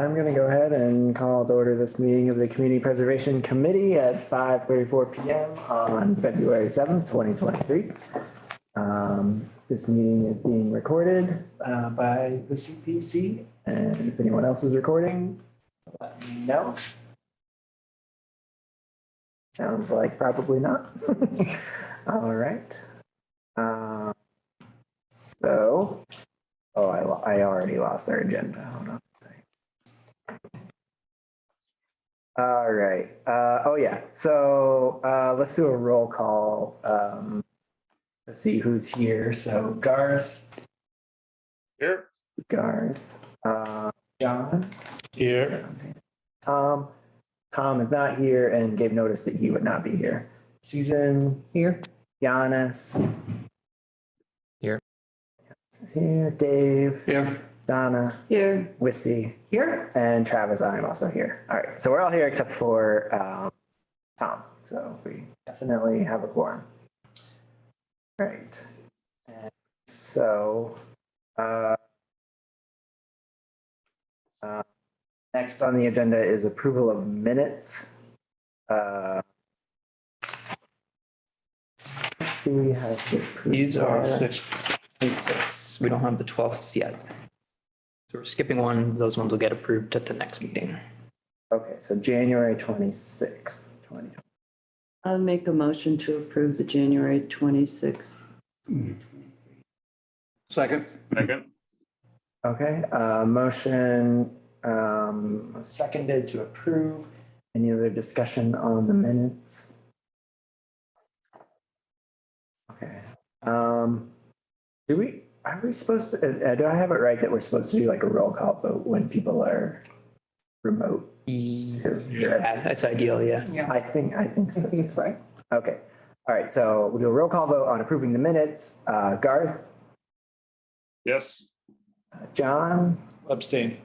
I'm going to go ahead and call to order this meeting of the Community Preservation Committee at 5:34 p.m. on February 7th, 2023. This meeting is being recorded by the CPC, and if anyone else is recording, let me know. Sounds like probably not. All right. I already lost our agenda. Hold on. All right. So let's do a roll call. Let's see who's here. So Garth. Here. Garth. John. Here. Tom. Tom is not here and gave notice that he would not be here. Susan. Here. Giannis. Here. Here. Dave. Here. Donna. Here. Wisty. Here. And Travis, I'm also here. All right. So we're all here except for Tom. So we definitely have a quorum. All right. And so next on the agenda is approval of minutes. Do we have to approve These are that? 6. We don't have the 12th yet. So we're skipping one. Those ones will get approved at the next meeting. Okay, so January 26th, 2020. I'll make a motion to approve the January 26th. Second. Okay, motion seconded to approve. Any other discussion on the minutes? Okay. Are we supposed to, do I have it right that we're supposed to do like a roll call vote when people are remote? Yeah, that's ideal, yeah. I think so. It's right. Okay. All right. So we'll do a roll call vote on approving the minutes. Garth, Yes. John, Abstain.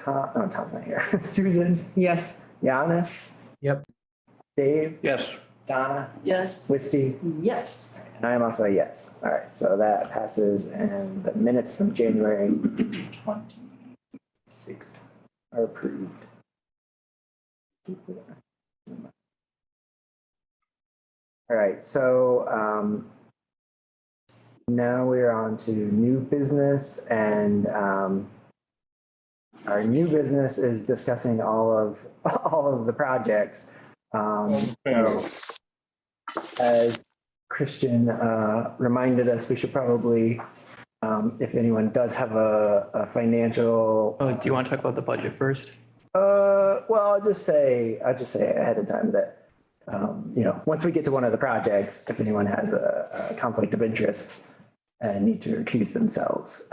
Tom, no, Tom's not here. Susan, Yes. Giannis. Yep. Dave, Yes. Donna, Yes. Wisty, Yes. and I am also a yes. All right. So that passes, and the minutes from January 26th are approved. All right, so now we're on to new business, and our new business is discussing all of the projects. As Christian reminded us, we should probably, if anyone does have a financial. Oh, do you want to talk about the budget first? Well, I'll just say ahead of time that, once we get to one of the projects, if anyone has a conflict of interest and need to recuse themselves,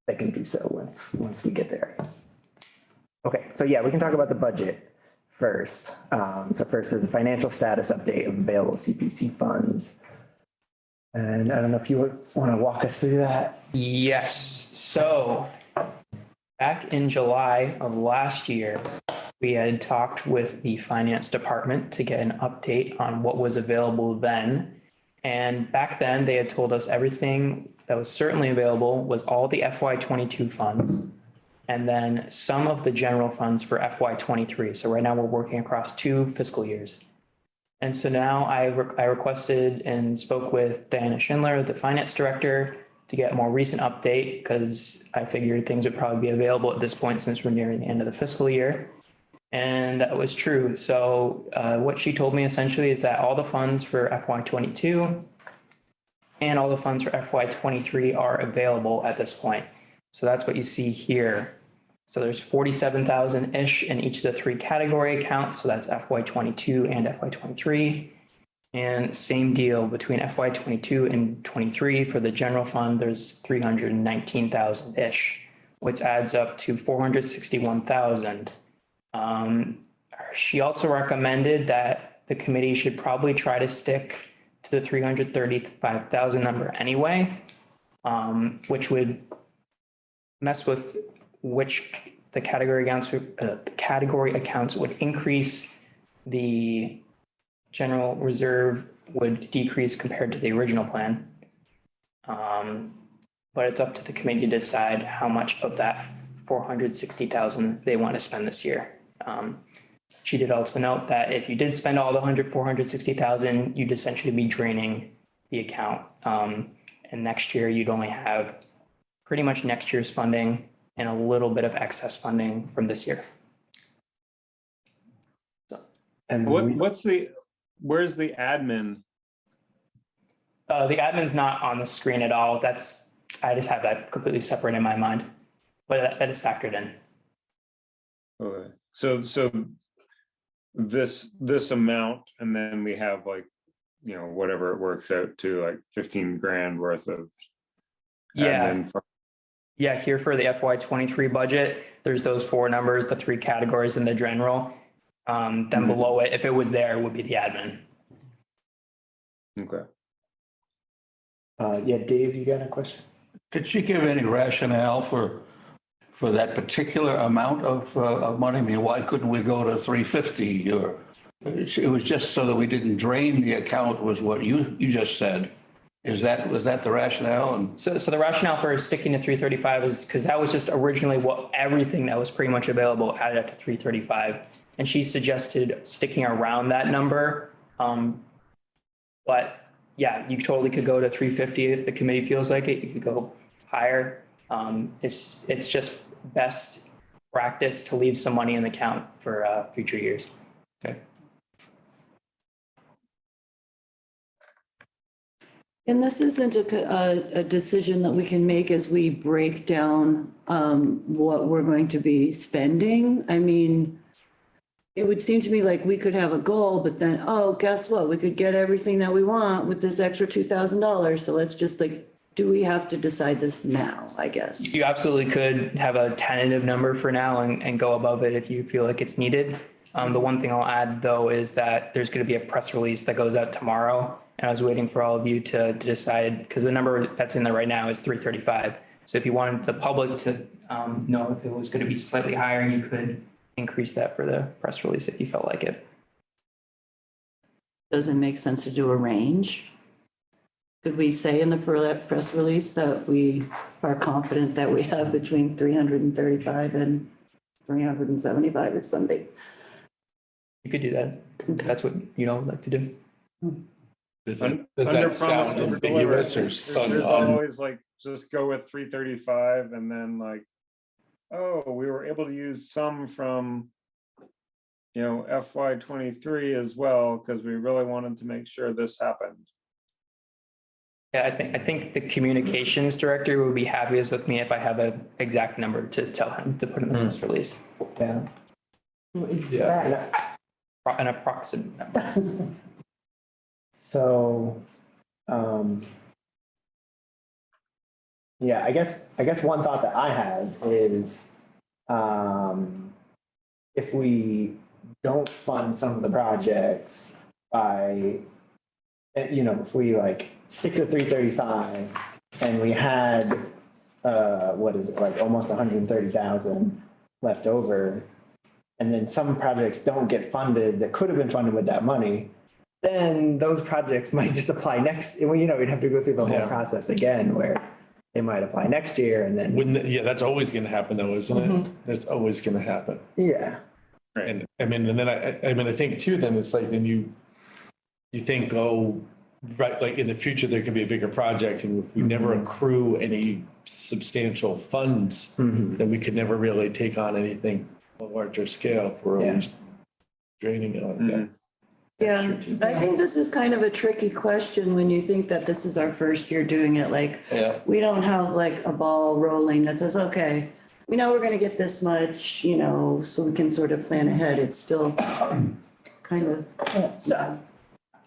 they can do so once we get there. Okay, so yeah, we can talk about the budget first. So first is the financial status update of available CPC funds. And I don't know if you would want to walk us through that. Yes. So back in July of last year, we had talked with the finance department to get an update on what was available then. And back then they had told us everything that was certainly available was all the FY22 funds and then some of the general funds for FY23. So right now we're working across 2 fiscal years. And so now I requested and spoke with Diana Schindler, the finance director, to get a more recent update because I figured things would probably be available at this point since we're nearing the end of the fiscal year. And that was true. So what she told me essentially is that all the funds for FY22 and all the funds for FY23 are available at this point. So that's what you see here. So there's 47,000-ish in each of the 3 category accounts. So that's FY22 and FY23. And same deal between FY22 and 23 for the general fund, there's 319,000-ish, which adds up to 461,000. She also recommended that the committee should probably try to stick to the 335,000 number anyway, which would mess with which the category accounts would increase. The general reserve would decrease compared to the original plan. But it's up to the committee to decide how much of that 460,000 they want to spend this year. She did also note that if you did spend all the 460,000, you'd essentially be draining the account. And next year you'd only have pretty much next year's funding and a little bit of excess funding from this year. And where's the admin? The admin's not on the screen at all. I just have that completely separate in my mind, but that is factored in. Okay, so this amount, and then we have like, whatever it works out to, like 15 grand worth of. Yeah. admin for- Yeah, here for the FY23 budget, there's those four numbers, the three categories in the general. Then below it, if it was there, it would be the admin. Okay. Yeah, Dave, you got a question? Did she give any rationale for that particular amount of money? I mean, why couldn't we go to 350? Or it was just so that we didn't drain the account, was what you just said. Was that the rationale? And So the rationale for sticking to 335 is because that was just originally what everything that was pretty much available added up to 335. And she suggested sticking around that number. But yeah, you totally could go to 350 if the committee feels like it. You could go higher. It's just best practice to leave some money in the account for future years. okay. And this isn't a decision that we can make as we break down what we're going to be spending. I mean, it would seem to me like we could have a goal, but then, oh, guess what? We could get everything that we want with this extra $2,000. So let's just do we have to decide this now, I guess? You absolutely could have a tentative number for now and go above it if you feel like it's needed. The one thing I'll add, though, is that there's going to be a press release that goes out tomorrow. And I was waiting for all of you to decide, because the number that's in there right now is 335. So if you wanted the public to know if it was going to be slightly higher, you could increase that for the press release if you felt like it. Does it make sense to do a range? Could we say in the press release that we are confident that we have between 335 and 375 or something? You could do that. That's what you'd all like to do. Does Under that sound promise, over ambiguous deliver. or There's always like, just go with 335 and then like, oh, we were able to use some from, FY23 as well, because we really wanted to make sure this happened. Yeah, I think the communications director would be happiest with me if I have an exact number to tell him to put in the press release. Yeah. An approximate number. So, yeah, I guess one thought that I have is, if we don't fund some of the projects by, if we like stick to 335 and we had, what is it, like almost 130,000 left over, and then some projects don't get funded that could have been funded with that money, then those projects might just apply next, we'd have to go through the whole process again where they might apply next year and then. Yeah, that's always going to happen though, isn't it? That's always going to happen. Yeah. And I think too, then it's like, then you think, oh, right, like in the future, there could be a bigger project. And if we never accrue any substantial funds, then we could never really take on anything on a larger scale if we're always draining it like that. Yeah, I think this is kind of a tricky question when you think that this is our first year doing it. Like, we don't have like a ball rolling that says, okay, we know we're going to get this much, so we can sort of plan ahead. It's still kind of. So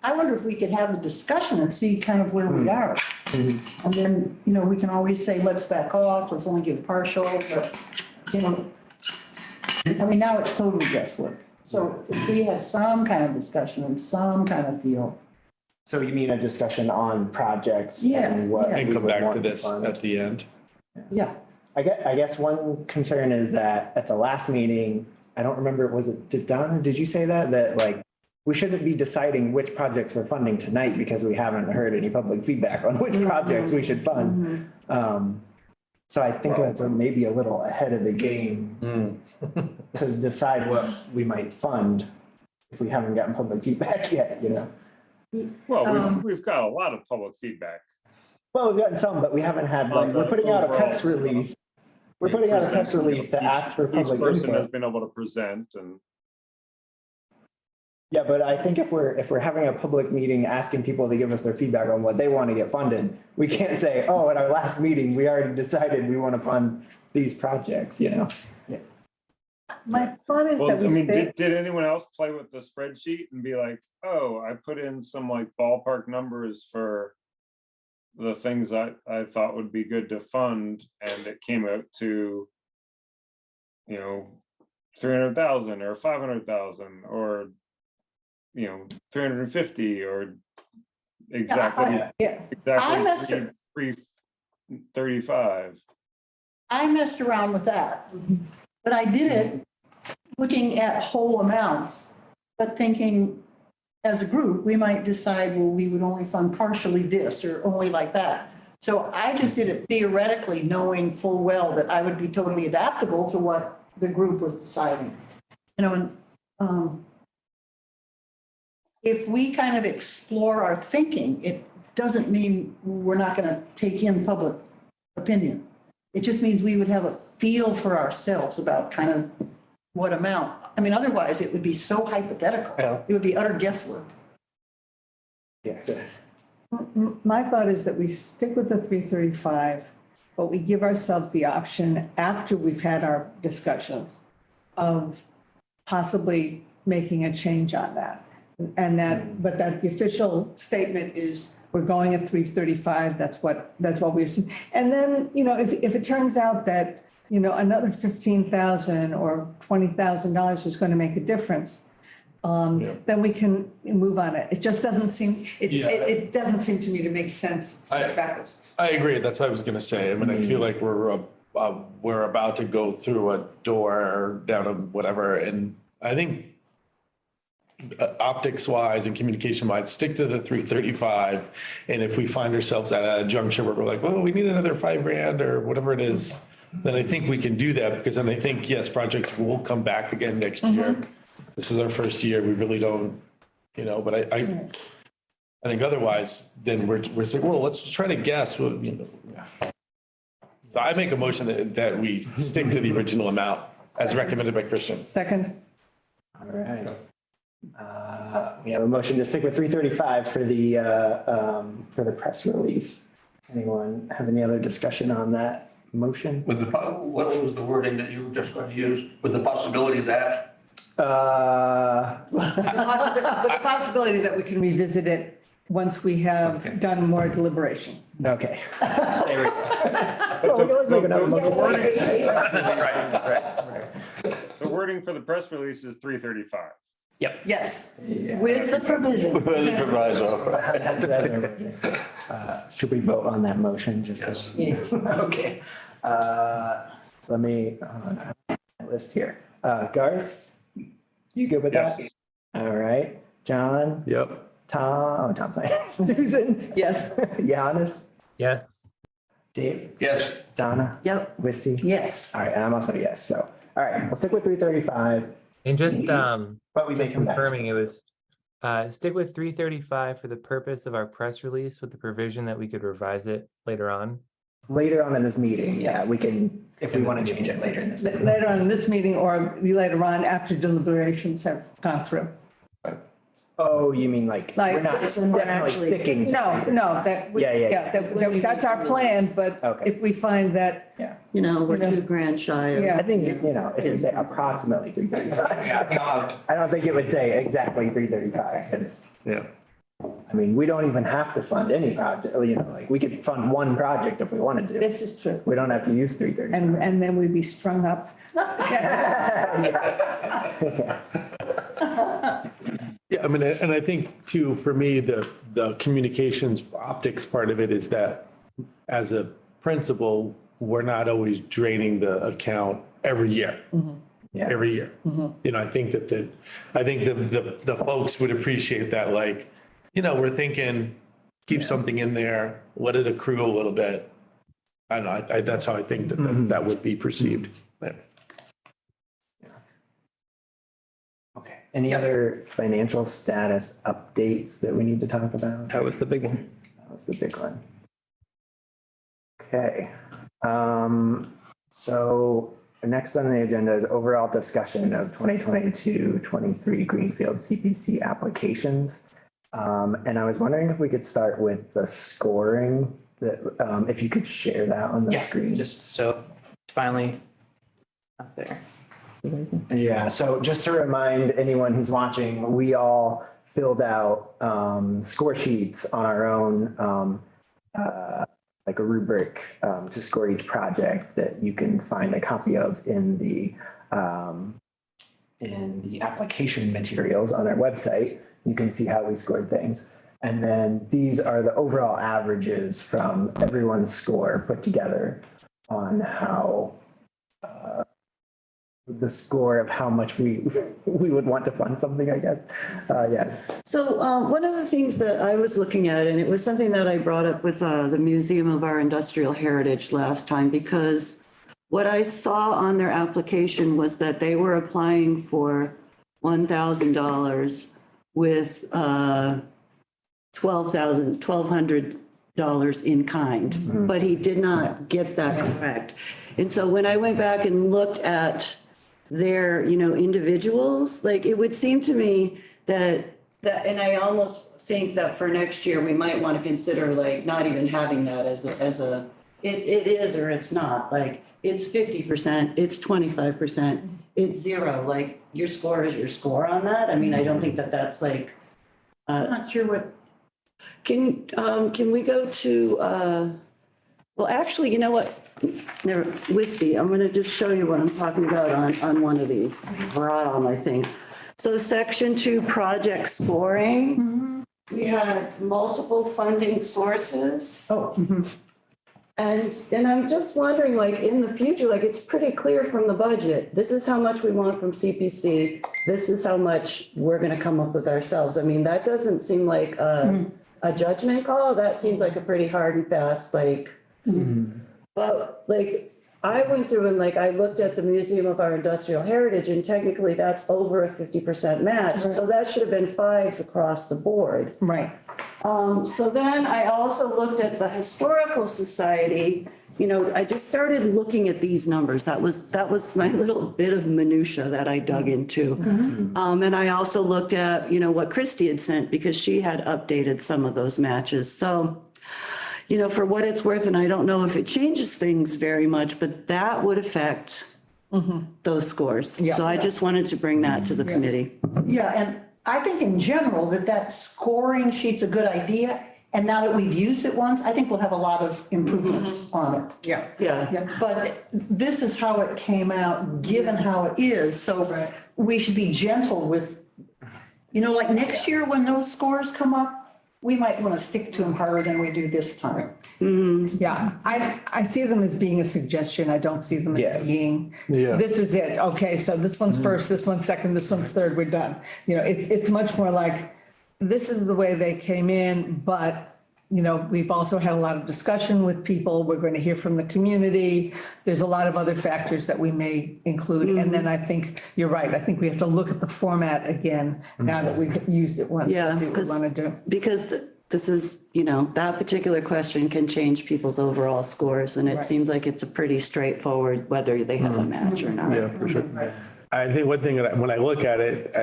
I wonder if we could have the discussion and see kind of where we are. And then, we can always say, let's back off, let's only give partial, but, now it's totally guesswork. So if we had some kind of discussion and some kind of feel. So you mean a discussion on projects? Yeah, and what yeah. And we come would back want to this fund? at the end. Yeah. I guess one concern is that at the last meeting, I don't remember, did you say that like we shouldn't be deciding which projects we're funding tonight because we haven't heard any public feedback on which projects we should fund. So I think that's maybe a little ahead of the game to decide what we might fund if we haven't gotten public feedback yet, you know? Well, we've got a lot of public feedback. Well, we've gotten some, but we haven't had like, we're putting out a press release. We're putting out a press release to ask for public Each person has input. been able to present and. Yeah, but I think if we're having a public meeting, asking people to give us their feedback on what they want to get funded, we can't say, oh, at our last meeting, we already decided we want to fund these projects, you know? My thought is Well, that I we mean, spend, did anyone else play with the spreadsheet and be like, oh, I put in some like ballpark numbers for the things I thought would be good to fund, and it came out to, 300,000 or 500,000 or, 350 or exactly yeah, I messed exactly it. 335. I messed around with that, but I did it looking at whole amounts, but thinking as a group, we might decide, well, we would only fund partially this or only like that. So I just did it theoretically, knowing full well that I would be totally adaptable to what the group was deciding. And if we kind of explore our thinking, it doesn't mean we're not going to take in public opinion. It just means we would have a feel for ourselves about kind of what amount. I mean, otherwise it would be so hypothetical. Yeah. It would be utter guesswork. Yeah. My thought is that we stick with the 335, but we give ourselves the option after we've had our discussions of possibly making a change on that. And but that the official statement is we're going at 335. That's what we assume. And then, if it turns out that, another $15,000 or $20,000 is going to make a difference, then we can move on it. It just doesn't seem, it doesn't seem to me to make sense. It's backwards. I agree. That's what I was gonna say. I mean, I feel like we're about to go through a door down a whatever, and I think optics wise and communication wise, stick to the 335. And if we find ourselves at a juncture where we're like, well, we need another $5,000 or whatever it is, then I think we can do that, because then I think, yes, projects will come back again next year. This is our first year. We really don't, but I think otherwise, then we're saying, well, let's try to guess. So I make a motion that we stick to the original amount as recommended by Christian. Second. All right. We have a motion to stick with 335 for the press release. Anyone have any other discussion on that motion? What was the wording that you were just going to use, with the possibility that? With the possibility that we can revisit it once we have done more deliberation. Okay. There we go. Well, we can always make another motion. The wording for the press release is 335. Yes, with the provision. With the proviso. Should we vote on that motion? Yes. Okay. Let me list here. Garth, you good with that? Yes. All right. John, Yep. Tom's not here. Susan, Yes. Giannis, Yes. Dave, Yes. Donna, Yep. Wisty. Yes. All right, and I'm also a yes. So, all right, we'll stick with 335, And just but we may come back. confirming it was stick with 335 for the purpose of our press release with the provision that we could revise it later on. Later on in this meeting, yeah, we can, if we want to change it later in this meeting. Later on in this meeting or later on after deliberations have gone through. Oh, you mean like, we're not definitely sticking to No, that, Yeah. that's our plan, but Okay. if we find that, Yeah, We're 2 grand shy of. Yeah. I think, if you say approximately 335. I don't think it would say exactly 335, because, Yeah. I mean, we don't even have to fund any project, like, we could fund one project if we wanted to. this is true. We don't have to use 335. And then we'd be strung up. Yeah, I mean, and I think too, for me, the communications optics part of it is that as a principal, we're not always draining the account every year. Yeah. Every year. I think that the folks would appreciate that, like, we're thinking, keep something in there, let it accrue a little bit. I don't know, that's how I think that would be perceived. Yeah. Okay. Any other financial status updates that we need to talk about? That was the big one. That was the big one. Okay. So next on the agenda is overall discussion of 2022-23 Greenfield CPC applications. And I was wondering if we could start with the scoring, that if you could share that on the screen. Just so finally up there. Yeah, so just to remind anyone who's watching, we all filled out score sheets on our own, like a rubric to score each project that you can find a copy of in the application materials on our website. You can see how we scored things. And then these are the overall averages from everyone's score put together on how the score of how much we would want to fund something, I guess. Yeah. So one of the things that I was looking at, and it was something that I brought up with the Museum of our Industrial Heritage last time, because what I saw on their application was that they were applying for $1,000 with $1,200 in kind, but he did not get that correct. And so when I went back and looked at their, individuals, like it would seem to me that, and I almost think that for next year, we might want to consider like not even having that as a, it is or it's not, like it's 50%, it's 25%, it's zero, like your score is your score on that. I mean, I don't think that that's like. I'm not sure what. Can we go to, well, actually, you know what? Never, Wisty, I'm gonna just show you what I'm talking about on one of these, bottom, I think. So section 2, project scoring. We had multiple funding sources. Oh. And I'm just wondering, like, in the future, like, it's pretty clear from the budget. This is how much we want from CPC. This is how much we're gonna come up with ourselves. I mean, that doesn't seem like a judgment call. That seems like a pretty hard and fast, like, but like, I went through and like, I looked at the Museum of our Industrial Heritage and technically that's over a 50% match. So that should have been 5s across the board. Right. So then I also looked at the Historical Society. I just started looking at these numbers. That was my little bit of minutia that I dug into. And I also looked at, what Christy had sent because she had updated some of those matches. So, for what it's worth, and I don't know if it changes things very much, but that would affect those scores. Yeah. So I just wanted to bring that to the committee. Yeah, and I think in general that scoring sheet's a good idea. And now that we've used it once, I think we'll have a lot of improvements on it. Yeah. Yeah. But this is how it came out, given how it is. So we should be gentle with, like next year when those scores come up, we might want to stick to them harder than we do this time. Yeah, I see them as being a suggestion. I don't see them as being, this is it. Okay, so this one's first, this one's second, this one's third, we're done. It's much more like, this is the way they came in, but, we've also had a lot of discussion with people. We're going to hear from the community. There's a lot of other factors that we may include. And then I think you're right. I think we have to look at the format again now that we've used it once. Yeah, and see what we want to do. because this is, that particular question can change people's overall scores. And it seems like it's a pretty straightforward whether they have a match or not. Yeah, for sure. I think one thing that when I look at it,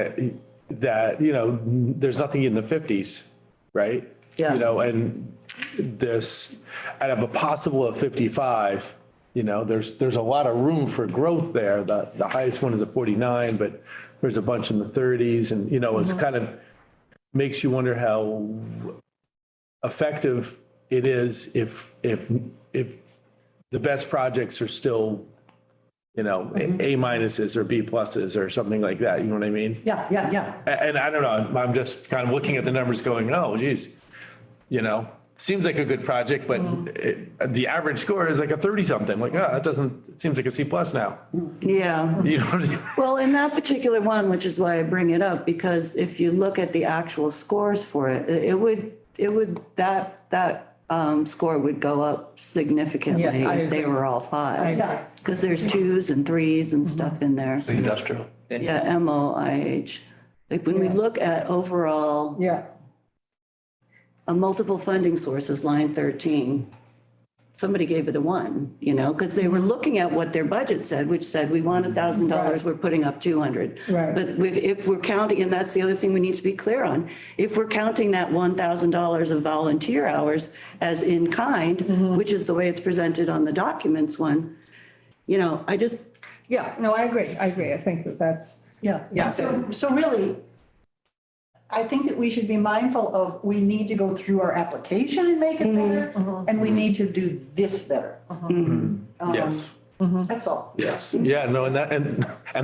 that, there's nothing in the 50s, right? Yeah. And this, out of a possible of 55, there's a lot of room for growth there. The highest one is a 49, but there's a bunch in the 30s and, it's kind of makes you wonder how effective it is if the best projects are still, A minuses or B pluses or something like that. You know what I mean? Yeah. And I don't know, I'm just kind of looking at the numbers going, oh, geez, seems like a good project, but the average score is like a 30 something. Like, it seems like a C plus now. Yeah. You know what I mean? Well, in that particular one, which is why I bring it up, because if you look at the actual scores for it, it would that score would go up significantly Yes, I if they agree. were all I fives. agree. Because there's 2s and 3s and stuff in there. The industrial. Yeah, MOIH. Like when we look at overall, Yeah, multiple funding sources, line 13, somebody gave it a 1, because they were looking at what their budget said, which said, we want $1,000, we're putting up 200. Right. But if we're counting, and that's the other thing we need to be clear on, if we're counting that $1,000 of volunteer hours as in kind, which is the way it's presented on the documents one, I just, yeah, no, I agree. I think that's, Yeah. Yeah. So really, I think that we should be mindful of, we need to go through our application and make it better, and we need to do this better. Yes, That's all. yes. Yeah, no, and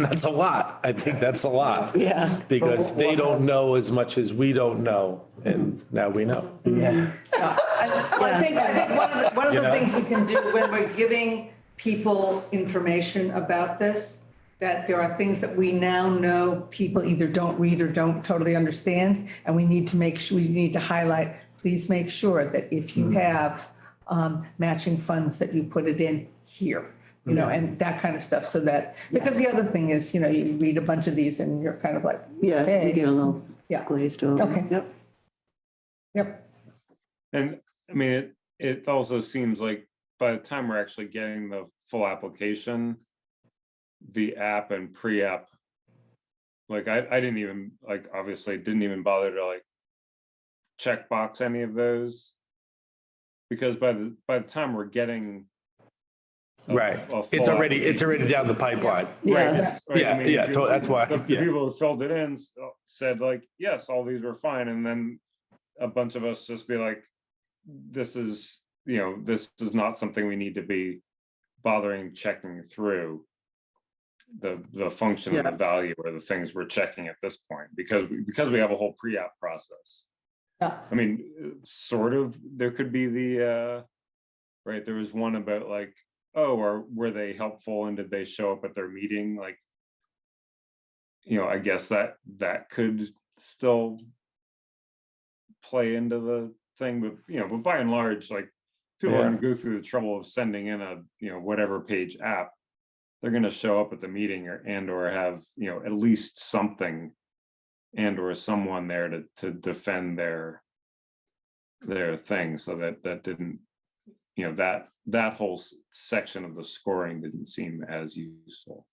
that's a lot. I think that's a lot. yeah. Because they don't know as much as we don't know, and now we know. Yeah. I think one of You the know? things we can do when we're giving people information about this, that there are things that we now know people either don't read or don't totally understand, and we need to make sure, we need to highlight, please make sure that if you have matching funds, that you put it in here, and that kind of stuff, so that, because the other thing is, you read a bunch of these and you're kind of like, Yeah, okay. we get a little Yeah. glazed over. Okay. Yep. Yep, And I mean, it also seems like by the time we're actually getting the full application, the app and pre-app, like I didn't even, like, obviously didn't even bother to like check box any of those. Because by the time we're getting Right. a It's full already down the pipeline. Yeah. Right, it's- right, I Yeah, mean, yeah, if you- that's why, The yeah. people who filled it in said like, yes, all these were fine, and then a bunch of us just be like, this is not something we need to be bothering checking through the function and the value or the things we're checking at this point, because we have a whole pre-app process. Yeah. I mean, sort of, there could be the right, there was one about like, oh, or were they helpful and did they show up at their meeting? Like, I guess that could still play into the thing, but by and large, like, people Yeah. want to go through the trouble of sending in a whatever page app, they're going to show up at the meeting or have at least something and or someone there to defend their thing, so that didn't that whole section of the scoring didn't seem as useful.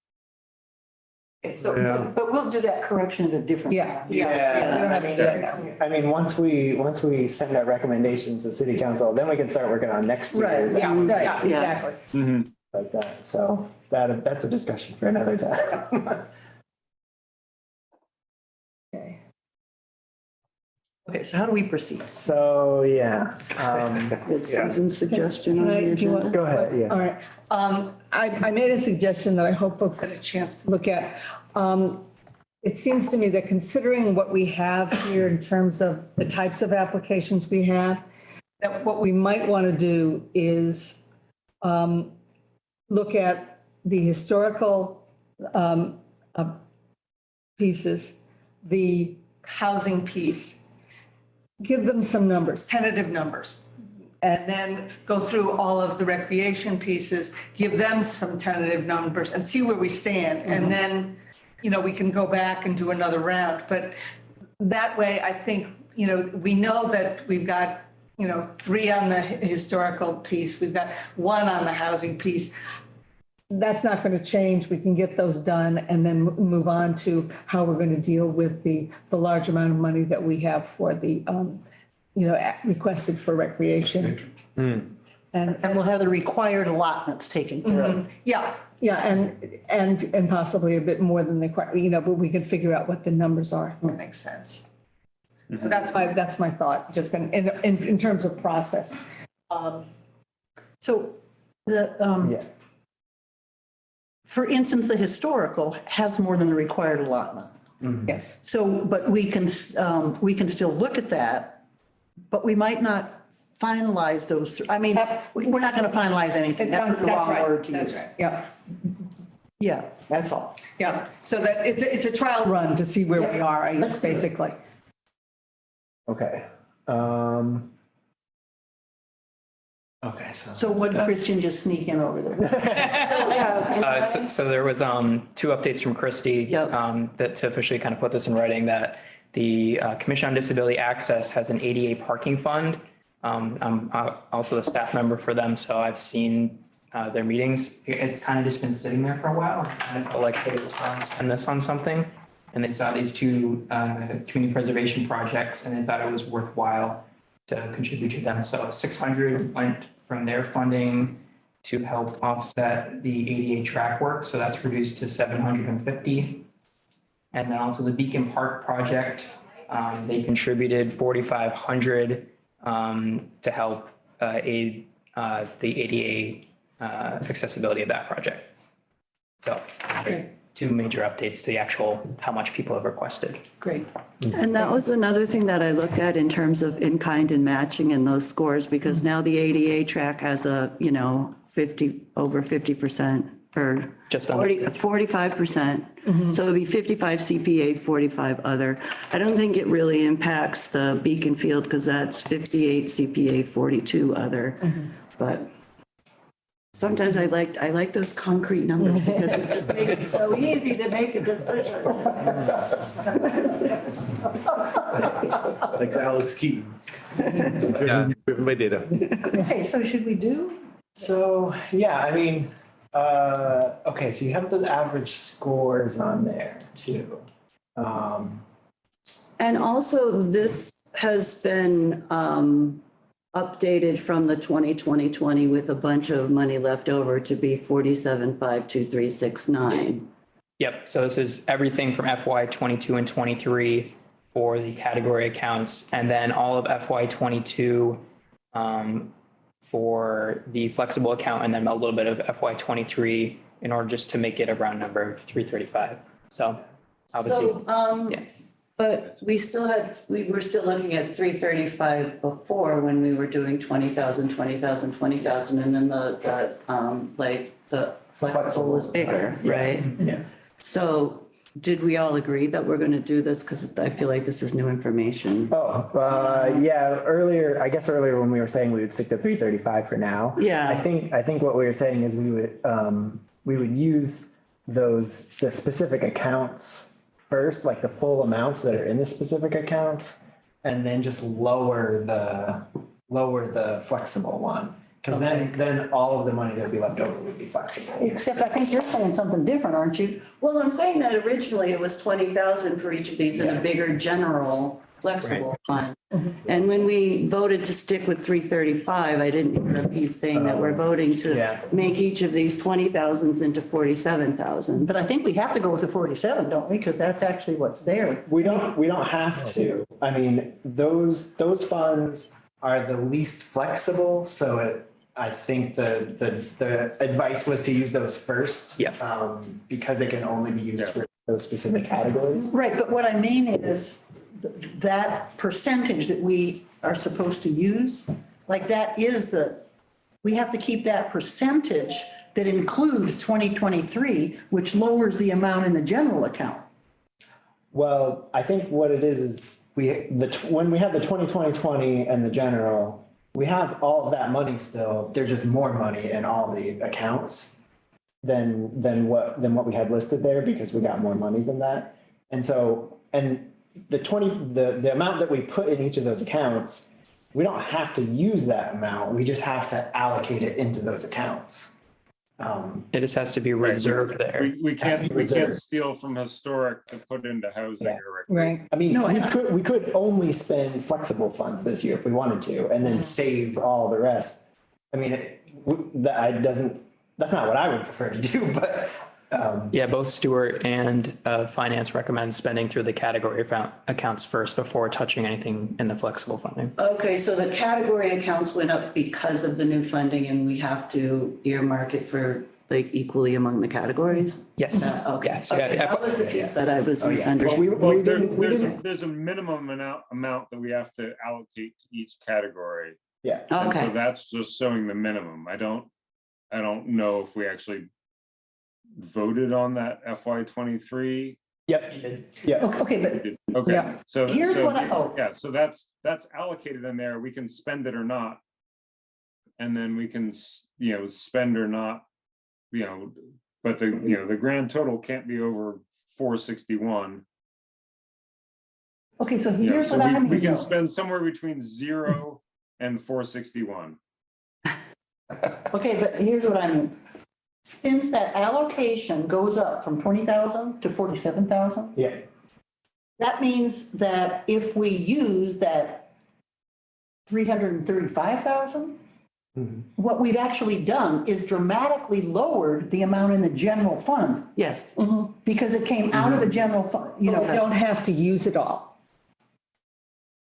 Okay, so, Yeah. but we'll do that correction at a different. yeah, time. yeah. I mean, once we send our recommendations to city council, then we can start working on next year's. Right, yeah, right. Yeah, exactly. Like that, so that's a discussion for another time. Okay, so how do we proceed? So, yeah, It's Susan's suggestion on the Do you want- agenda. go ahead, yeah. All right. I made a suggestion that I hope folks had a chance to look at. It seems to me that considering what we have here in terms of the types of applications we have, that what we might want to do is look at the historical pieces, the housing piece, give them some numbers, tentative numbers, and then go through all of the recreation pieces, give them some tentative numbers and see where we stand. And then, we can go back and do another round. But that way, I think, we know that we've got, 3 on the historical piece, we've got 1 on the housing piece. That's not going to change. We can get those done and then move on to how we're going to deal with the large amount of money that we have for the, requested for recreation. And we'll have the required allotments taken care of. Yeah, and possibly a bit more than but we can figure out what the numbers are. That makes sense. So that's my thought, just in terms of process. So the, Yeah. for instance, the historical has more than the required allotment. Yes. So, but we can still look at that, but we might not finalize those. I mean, we're not going to finalize anything. That's the wrong word to use. That's right. Yeah, Yeah, that's all. yeah. So that it's a trial run to see where we are, I guess, basically. Okay, Okay, So what did Christian just sneak in over there? So there was two updates from Christie Yep. that to officially kind of put this in writing, that the Commission on Disability Access has an ADA parking fund. I'm also a staff member for them, so I've seen their meetings. It's kind of just been sitting there for a while. I felt like, hey, it's time to spend this on something. And they saw these two community preservation projects, and they thought it was worthwhile to contribute to them. So 600 went from their funding to help offset the ADA track work. So that's reduced to 750. And then also the Beacon Park project, they contributed 4,500 to help aid the ADA accessibility of that project. So two major updates to the actual, how much people have requested. Great. And that was another thing that I looked at in terms of in-kind and matching in those scores, because now the ADA track has a, you know, over 50% or Just under 45%. So it'd be 55 CPA, 45 other. I don't think it really impacts the Beacon Field because that's 58 CPA, 42 other. But sometimes I like those concrete numbers because it just makes it so easy to make a decision. Like Alex Keaton. Yeah. My data. Okay, so should we do? So, yeah, I mean, okay, so you have the average scores on there too. And also this has been updated from the 2020 with a bunch of money left over to be 47,52369. Yep, so this is everything from FY 22 and 23 for the category accounts, and then all of FY 22 for the flexible account, and then a little bit of FY 23 in order just to make it a round number of 335. So obviously, yeah. But we were still looking at 335 before when we were doing 20,000, 20,000, 20,000, and then the flexible was bigger, right? Yeah. So did we all agree that we're going to do this? Because I feel like this is new information. Yeah, earlier when we were saying we would stick to 335 for now. Yeah. I think what we were saying is we would use the specific accounts first, like the full amounts that are in the specific accounts, and then just lower the flexible one. Because then all of the money that would be left over would be flexible. Except I think you're saying something different, aren't you? Well, I'm saying that originally it was 20,000 for each of these in a bigger general flexible fund. And when we voted to stick with 335, I didn't hear a piece saying that we're voting to make each of these 20,000s into 47,000. But I think we have to go with the 47, don't we? Because that's actually what's there. We don't have to. I mean, those funds are the least flexible, so I think the advice was to use those first. Yeah. Because they can only be used for those specific categories. Right, but what I mean is that percentage that we are supposed to use, like that is we have to keep that percentage that includes 2023, which lowers the amount in the general account. Well, I think what it is when we have the 2020 and the general, we have all of that money still. There's just more money in all the accounts than what we had listed there because we got more money than that. And so, the amount that we put in each of those accounts, we don't have to use that amount. We just have to allocate it into those accounts. It just has to be reserved there. We can't steal from historic to put into housing or Right. I mean, we could only spend flexible funds this year if we wanted to, and then save all the rest. I mean, that's not what I would prefer to do, but. Yeah, both Stuart and Finance recommend spending through the category accounts first before touching anything in the flexible funding. Okay, so the category accounts went up because of the new funding and we have to earmark it for like equally among the categories? Yes. Okay, Yeah, so okay, that was the piece that I was misunderstanding. Well, there's a minimum amount that we have to allocate to each category. Yeah. And so Okay, that's just showing the minimum. I don't know if we actually voted on that FY 23. Yep. Yeah. Okay, but Okay, Yeah. so. Here's so- what Yeah, so that's allocated in there. We can spend it or not. and then we can, spend or not, but the grand total can't be over 461. Okay, so You know, here's so what I we mean. can though. spend somewhere between 0 and 461. Okay, but here's what I mean. Since that allocation goes up from 20,000 to 47,000, Yeah, that means that if we use that 335,000, what we've actually done is dramatically lowered the amount in the general fund Yes. because it came out of the general fund, We don't have to use it all.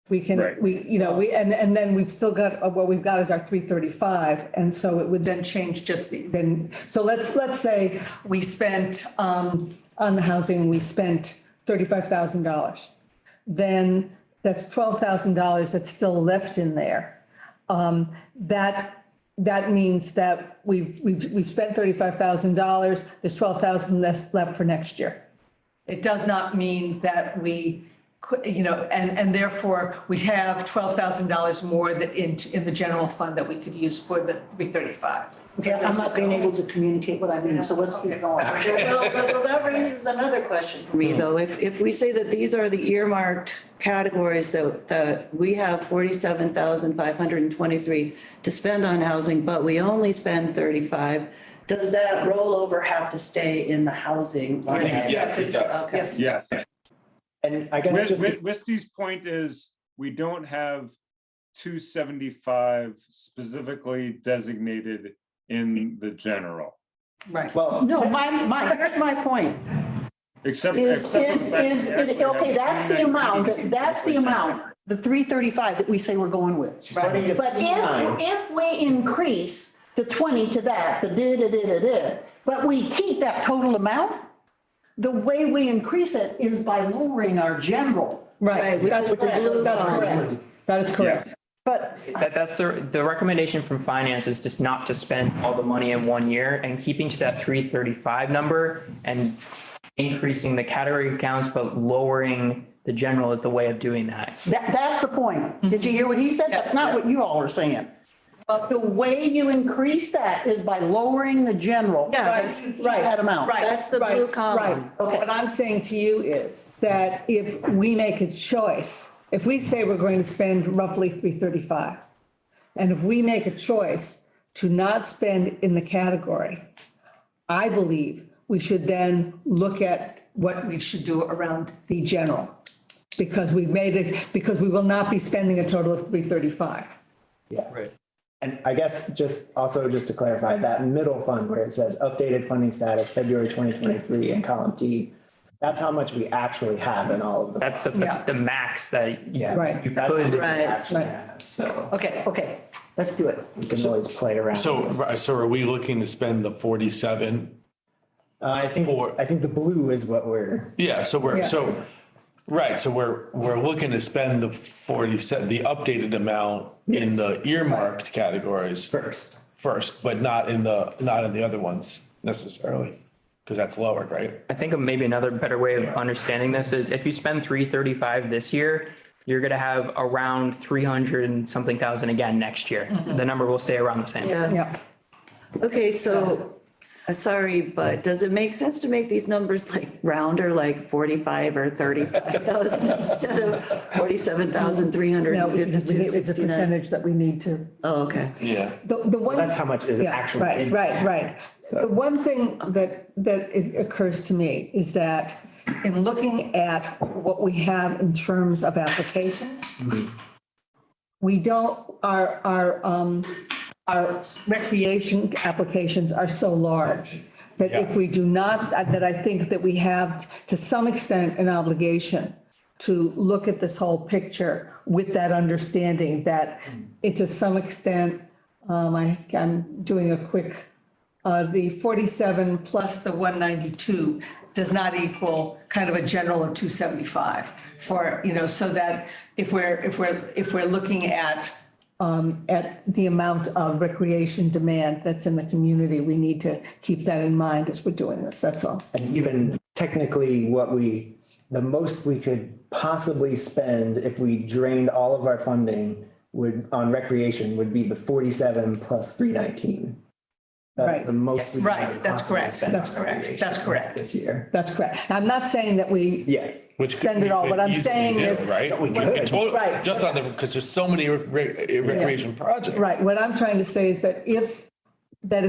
We can, Right. and then we've still got, what we've got is our 335. And so it would then change just so let's say we spent, on the housing, we spent $35,000. Then that's $12,000 that's still left in there. That means that we've spent $35,000. There's $12,000 left for next year. It does not mean that we, and therefore we have $12,000 more that in the general fund that we could use for the 335. Okay, I'm not being able to communicate what I mean, so let's keep going. Well, that raises another question for me, though. If we say that these are the earmarked categories that we have 47,523 to spend on housing, but we only spend 35, does that rollover have to stay in the housing? Yes, it does. Okay. Yes. and I guess just. Wisty's point is, we don't have 275 specifically designated in the general, Right. Well, No, here's my point. except. Okay, that's the amount, the 335 that we say we're going with. Right. But if we increase the 20 to that, but we keep that total amount, the way we increase it is by lowering our general. Right, that's correct. That is correct. But That's the recommendation from finance is just not to spend all the money in one year and keeping to that 335 number and increasing the category accounts, but lowering the general is the way of doing that. that's the point. Did you hear what he said? That's not what you all are saying. But the way you increase that is by lowering the general. Yeah, That's right. That amount. Right. That's the blue column. Right. But what I'm saying to you is that if we make a choice, if we say we're going to spend roughly 335, and if we make a choice to not spend in the category, I believe we should then look at what we should do around the general. Because we will not be spending a total of 335. Yeah. Right. And I guess just to clarify, that middle fund where it says updated funding status, February 2023 in column D, that's how much we actually have in all of them. That's the max that Right. you That's could. what we Right. actually have. So Okay, let's do it. we can always play around. So are we looking to spend the 47? I think the blue is what we're. Yeah, so Yeah. we're looking to spend the 47, the updated amount in the earmarked categories first, but not in the other ones necessarily, because that's lowered, right? I think maybe another better way of understanding this is if you spend 335 this year, you're going to have around 300 and something thousand again next year. The number will stay around the same. Yeah. Okay, so, sorry, but does it make sense to make these numbers like rounder, like 45 or 35,000 instead of 47,350? No, it's a percentage that we need to. Oh, okay. Yeah. The one. That's how much is Yeah, actually. right. The one thing that it occurs to me is that in looking at what we have in terms of applications, we don't, our recreation applications are so large that if we do not, that I think that we have to some extent an obligation to look at this whole picture with that understanding that it to some extent, I'm doing a quick, the 47 plus the 192 does not equal kind of a general of 275 for, so that if we're looking at the amount of recreation demand that's in the community, we need to keep that in mind as we're doing this, that's all. And even technically the most we could possibly spend if we drained all of our funding would, on recreation, would be the 47 plus 319. That's Right. the most. Yes. we Right, could that's possibly correct, spend that's on correct, recreation that's correct. This year. That's correct. I'm not saying that we Yeah. Which spend it all. What I'm saying is. right? We could. could totally, Right. just on the, because there's so many recreation projects. Right, what I'm trying to say is that if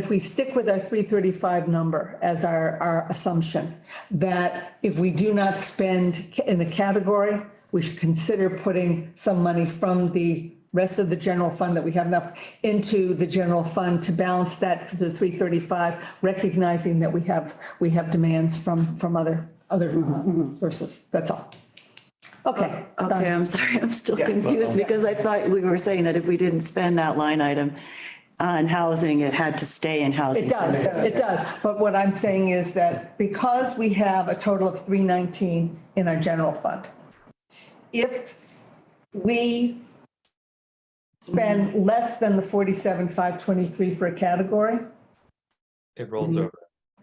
we stick with our 335 number as our assumption, that if we do not spend in the category, we should consider putting some money from the rest of the general fund that we have enough into the general fund to balance that for the 335, recognizing that we have demands from other sources. That's all. Okay. Okay, I'm sorry, I'm still confused because I thought we were saying that if we didn't spend that line item on housing, it had to stay in housing. It does. But what I'm saying is that because we have a total of 319 in our general fund, if we spend less than the 47,523 for a category, It rolls over.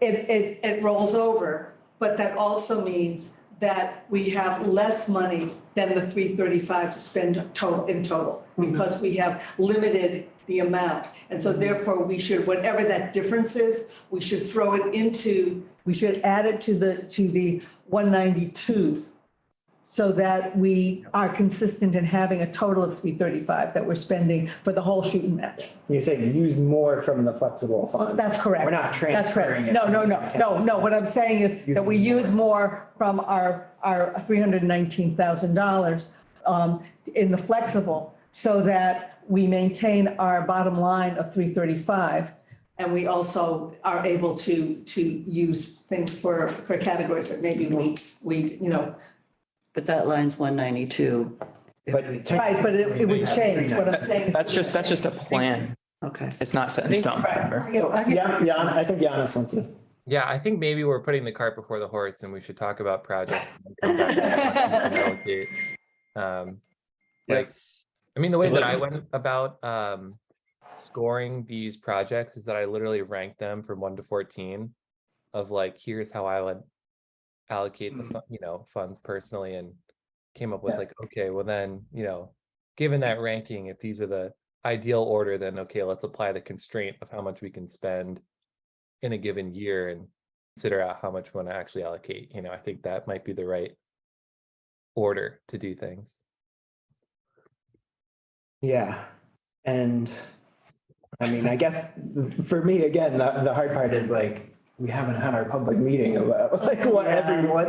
it rolls over, but that also means that we have less money than the 335 to spend in total, because we have limited the amount. And so therefore we should, whatever that difference is, we should we should add it to the 192 so that we are consistent in having a total of 335 that we're spending for the whole shooting match. You're saying use more from the flexible fund. That's correct. We're not transferring it. No. What I'm saying is that we use more from our $319,000 in the flexible so that we maintain our bottom line of 335. And we also are able to use things for categories that maybe we But that line's 192. But right, but it would change. What I'm saying is. That's just a plan. Okay. It's not set in stone. Remember? Yeah, I think Giannis wants to. Yeah, I think maybe we're putting the cart before the horse and we should talk about projects. And come back and allocate. Yes. I mean, the way that I went about scoring these projects is that I literally ranked them from 1 to 14 of like, here's how I would allocate the funds personally, and came up with like, okay, well then, given that ranking, if these are the ideal order, then okay, let's apply the constraint of how much we can spend in a given year and consider out how much we want to actually allocate. I think that might be the right order to do things. Yeah. And I mean, I guess for me, again, the hard part is like, we haven't had our public meeting about like what everyone, what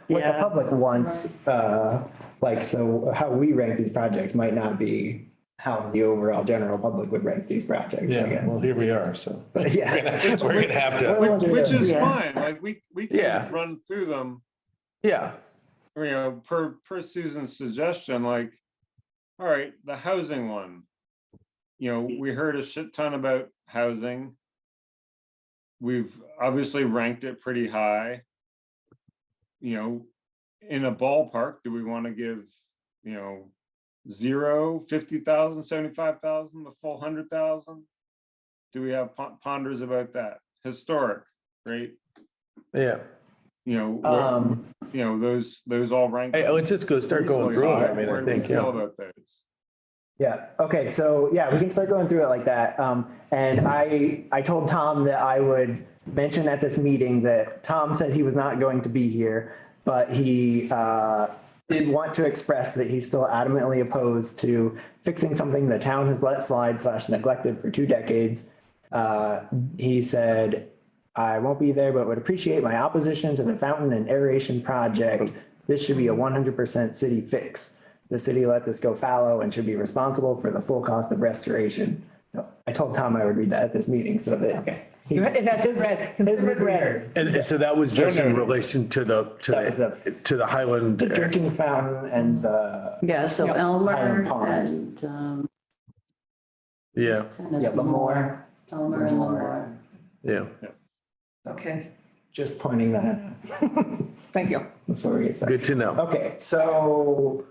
the public wants. So how we rank these projects might not be how the overall general public would rank these projects, I Yeah, guess. well, here we are, so. But yeah. We're gonna have to, Which is Yeah. fine, like we can run through them, yeah, per Susan's suggestion, like, all right, the housing one. We heard a shit ton about housing. We've obviously ranked it pretty high. In a ballpark, do we want to give, 0, 50,000, 75,000, the full 100,000? Do we have ponders about that? Historic, right? yeah. Those all rank. Hey, let's just start going through it. I mean, Where I do we think, feel about those? Yeah. Okay. So yeah, we can start going through it like that. And I told Tom that I would mention at this meeting that Tom said he was not going to be here, but he did want to express that he's still adamantly opposed to fixing something the town has let slide / neglected for 2 decades. He said, I won't be there, but would appreciate my opposition to the fountain and aeration project. This should be a 100% city fix. The city let this go fallow and should be responsible for the full cost of restoration. So I told Tom I would read that at this meeting so that And that's read. and so that was just in relation to the Highland. the drinking fountain and the Yeah, so Elmer Highland Pond. and Yeah, Lamore. Elmer and Lamore. yeah. Okay, Just pointing that out thank you. before we get started. Good to know. Okay, so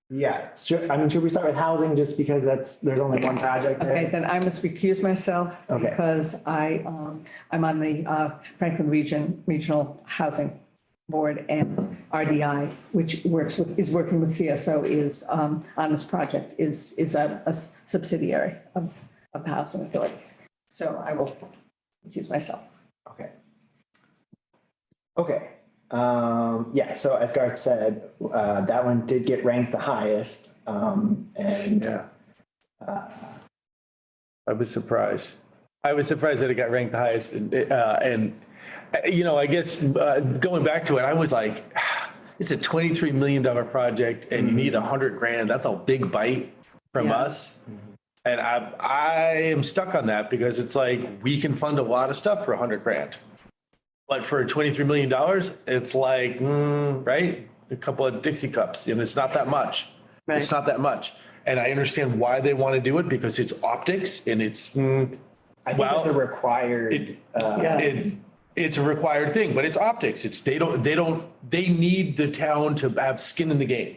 yeah, should we start with housing just because there's only one project there? Okay, then I must recuse myself because I'm on the Franklin Regional Housing board and RDI, which is working with CSO, is on this project, is a subsidiary of the housing authority. So I will accuse myself. Okay. Okay. Yeah, so as Garth said, that one did get ranked the highest. And I was surprised. I was surprised that it got ranked the highest. And you know, I guess going back to it, I was like, it's a $23 million project and you need $100,000. That's a big bite from us. And I am stuck on that because it's like, we can fund a lot of stuff for $100,000. But for $23 million, it's like, right? A couple of Dixie cups, and it's not that much. Right. It's not that much. And I understand why they want to do it because it's optics and it's, I think it's a required. it's a required thing, but it's optics. They need the town to have skin in the game.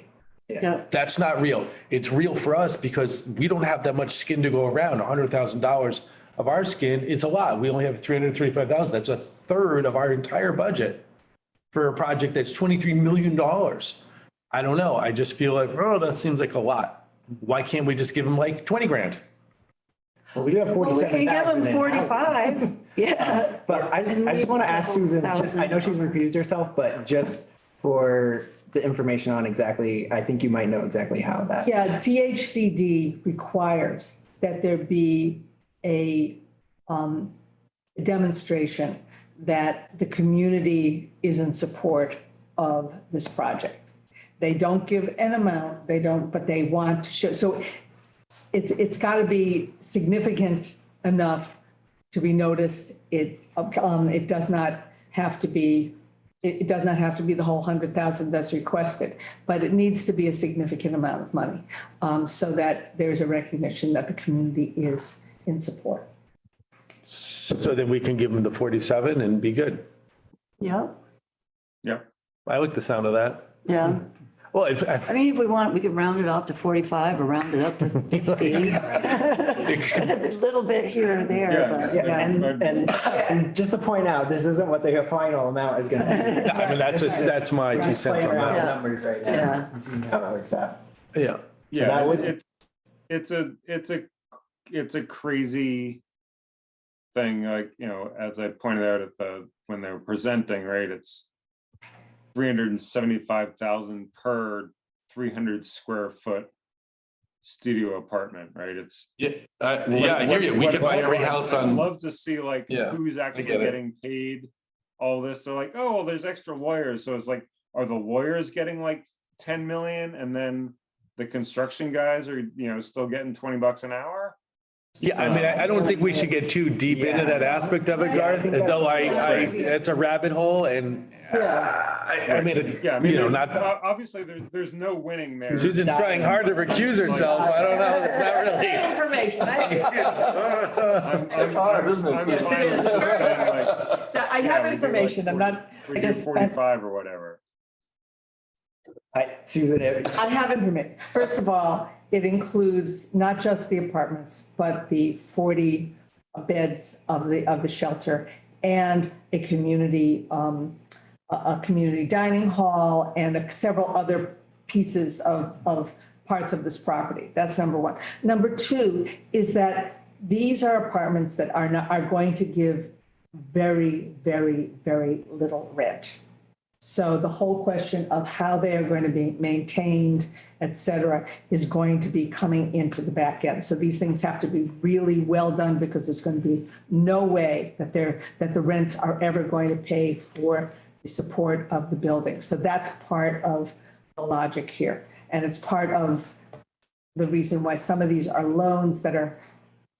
Yeah. That's not real. It's real for us because we don't have that much skin to go around. $100,000 of our skin is a lot. We only have $335,000. That's a third of our entire budget for a project that's $23 million. I don't know. I just feel like, oh, that seems like a lot. Why can't we just give them like $20,000? Well, we do have Well, we 47,000. can give them 45. Yeah. But I just want to ask Susan, I know she's recused herself, but just for the information on exactly, I think you might know exactly how that. Yeah, DHCD requires that there be a demonstration that the community is in support of this project. They don't give an amount, but they want to show, so it's got to be significant enough to be noticed. It does not have to be, it does not have to be the whole 100,000 that's requested, but it needs to be a significant amount of money so that there's a recognition that the community is in support. So then we can give them the 47 and be good. Yeah. Yeah. I like the sound of that. Yeah. Well, I mean, if we want, we could round it off to 45 or round it up to 50. A little bit here or there, but Yeah, and just to point out, this isn't what the final amount is going to be. I mean, that's my 2 cents Playing on around with that. numbers right now. Yeah. And seeing how it works out. Yeah. Yeah, that would- it's a crazy thing, like, you know, as I pointed out when they were presenting, right, it's 375,000 per 300 square foot studio apartment, right? It's I hear you. We could buy every house I'd on. love to see like who's actually get it. getting paid all this. They're like, oh, well, there's extra lawyers. So it's like, are the lawyers getting like 10 million and then the construction guys are, you know, still getting $20 an hour? Yeah, I mean, I don't think we should get too deep into that aspect of it, Garth, though it's a rabbit hole and I mean, Yeah, I mean, you know, there- not, obviously there's no winning there. Susan's trying hard to recuse herself. I don't know. It's not really. Information. It's hard, isn't it? I'm fine with just saying, like, So I have information. I'm not. we do 45 or whatever. Susan, I have information. First of all, it includes not just the apartments, but the 40 beds of the shelter and a community dining hall and several other pieces of parts of this property. That's number one. Number two is that these are apartments that are going to give very, very, very little rent. So the whole question of how they are going to be maintained, et cetera, is going to be coming into the back end. So these things have to be really well done because there's going to be no way that the rents are ever going to pay for the support of the building. So that's part of the logic here. And it's part of the reason why some of these are loans that are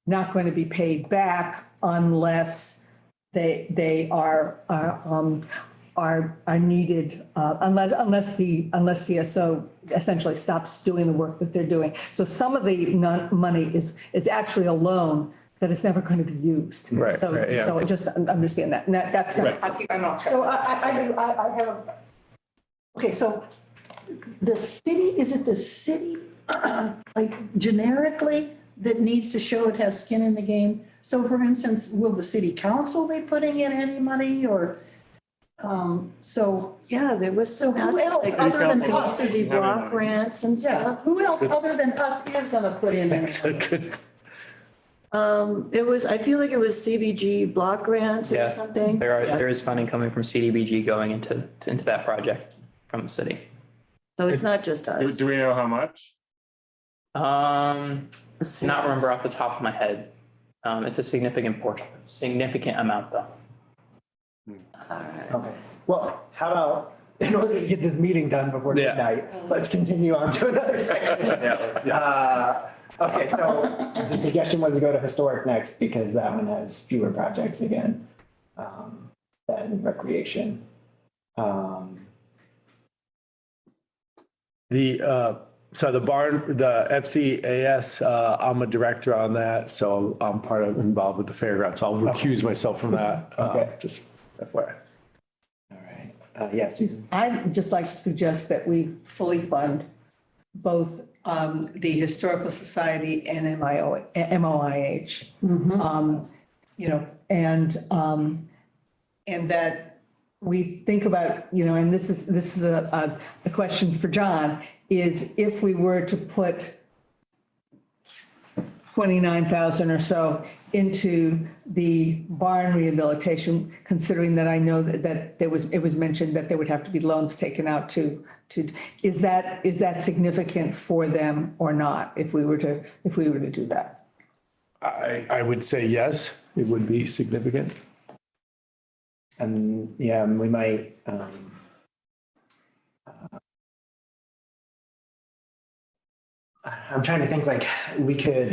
not going to be paid back unless they are needed, unless CSO essentially stops doing the work that they're doing. So some of the money is actually a loan that is never going to be used. Right, So, right, yeah. so just understand that. And that's, I'll keep my mouth shut. So I have, okay, so the city, is it the city, like generically, that needs to show it has skin in the game? So for instance, will the city council be putting in any money or? So, Yeah, there was so some. who else like, other than Council. us? City block grants and Yeah, stuff. who else other than us is gonna put in? That's a good, It was, I feel like it was CBG block grants or Yeah, something. there is funding coming from CDBG going into that project from the city. So it's not just us. Do we know how much? Not remember off the top of my head. It's a significant amount though. Okay. Well, how about, in order to get this meeting done before Yeah. midnight, let's continue on to another section. Okay, so the suggestion was to go to historic next because that one has fewer projects again, than recreation. So the barn, the FCAS, I'm a director on that, so I'm involved with the fairgrounds, so I'll recuse myself from that. Okay. Just FYI. All right. Yeah, Susan. I'd just like to suggest that we fully fund both the Historical Society and MOIH. You know, and that we think about, you know, and this is a question for John, is if we were to put 29,000 or so into the barn rehabilitation, considering that I know that it was mentioned that there would have to be loans taken out to, is that significant for them or not, if we were to do that? I would say yes, it would be significant. And yeah, we might, I'm trying to think like we could,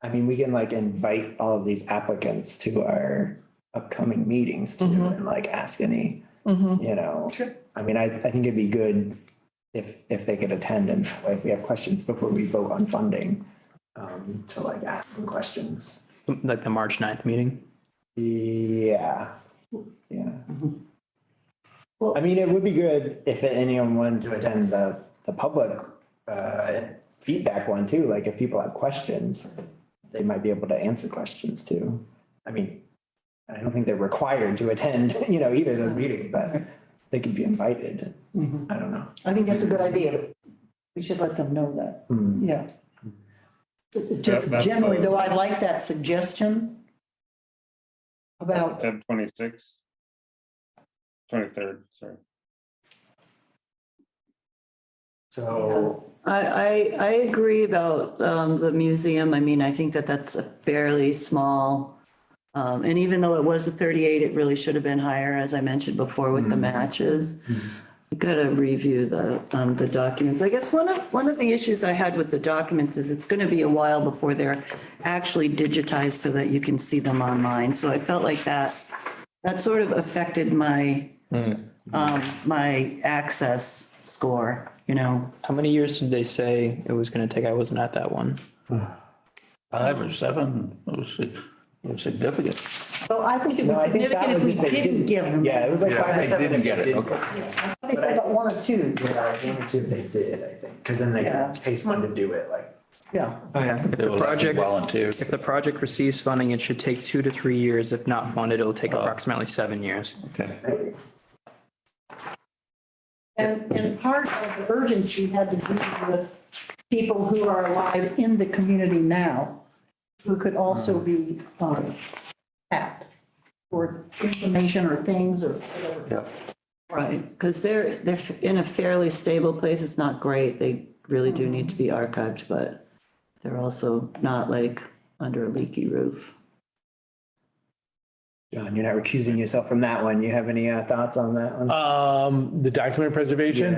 we can like invite all of these applicants to our upcoming meetings too and like ask any, you know. I mean, I think it'd be good if they could attend and that way if we have questions before we vote on funding, to like ask them questions. Like the March 9th meeting. Yeah. Yeah. Well, I mean, it would be good if anyone wanted to attend the public feedback one too. Like if people have questions, they might be able to answer questions too. I mean, I don't think they're required to attend, you know, either of those meetings, but they could be invited. I don't know. I think that's a good idea. We should let them know that. Yeah. Just That's generally, the- though, I like that suggestion about, Feb 26th, 23rd, sorry. So, I agree about the museum. I mean, I think that that's a fairly small, and even though it was a 38, it really should have been higher, as I mentioned before, with the matches. We've got to review the documents. I guess one of the issues I had with the documents is it's going to be a while before they're actually digitized so that you can see them online. So I felt like that sort of affected my my access score, you know. How many years did they say it was going to take? I wasn't at that one. 5 or 7, it was significant. so I think it no, was I think that significant if was we if they didn't give them. Yeah, it was like Yeah, 5 or they 7. didn't get it, okay. I thought they said about 1 or 2. Yeah, 1 or 2 they did, I think, because then they Yeah. could pay someone to do it, like. Yeah. Oh yeah. If They were like volunteers. If the project receives funding, it should take 2 to 3 years. If not funded, it'll take approximately 7 years. Okay. And part of the urgency had to do with people who are alive in the community now, who could also be tapped for information or things or whatever. Yeah. Right, because they're in a fairly stable place. It's not great. They really do need to be archived, but they're also not like under a leaky roof. John, you're not recusing yourself from that one. You have any thoughts on that one? The document preservation?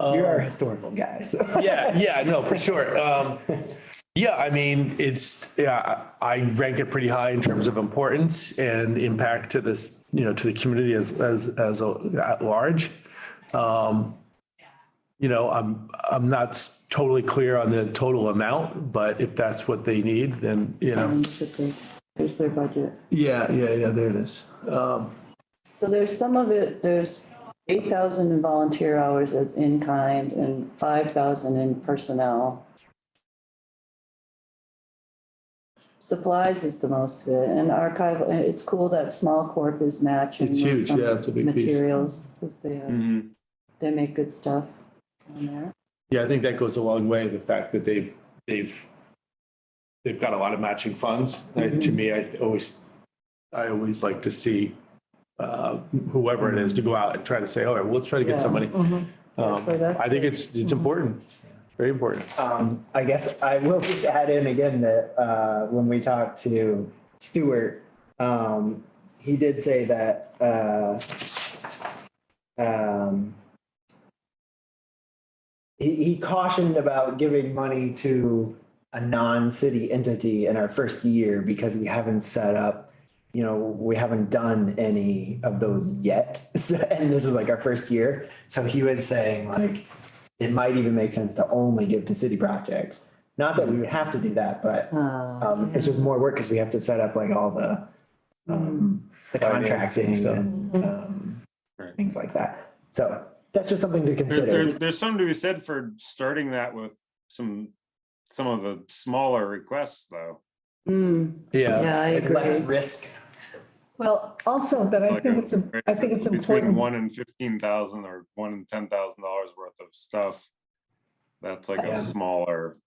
Yeah. You're our historical guy, so. Yeah, no, for sure. Yeah, I mean, I rank it pretty high in terms of importance and impact to this, you know, to the community at large. You know, I'm not totally clear on the total amount, but if that's what they need, then, you know. There's their budget. Yeah, there it is. So there's some of it, there's 8,000 in volunteer hours as in kind and 5,000 in personnel. supplies is the most of it, and archival, and it's cool that small corp is matching. It's with huge, some yeah, it's a big piece. materials, because they make good stuff on there. Yeah, I think that goes a long way, the fact that they've got a lot of matching funds. To me, I always like to see whoever it is to go out and try to say, all right, well, let's try to get some money. I think it's important, very important. I guess I will just add in again that when we talked to Stuart, he did say that he cautioned about giving money to a non-city entity in our first year because we haven't set up, we haven't done any of those yet. And this is like our first year. So he was saying like, it might even make sense to only give to city projects. Not that we would have to do that, but it's just more work because we have to set up like all the contracting and things like that. So that's just something to consider. There's something to be said for starting that with some of the smaller requests, though. Yeah, I agree. Less risk. Well, also, but I think it's Between important. 1 and 15,000 or $1 and $10,000 worth of stuff. That's like a smaller,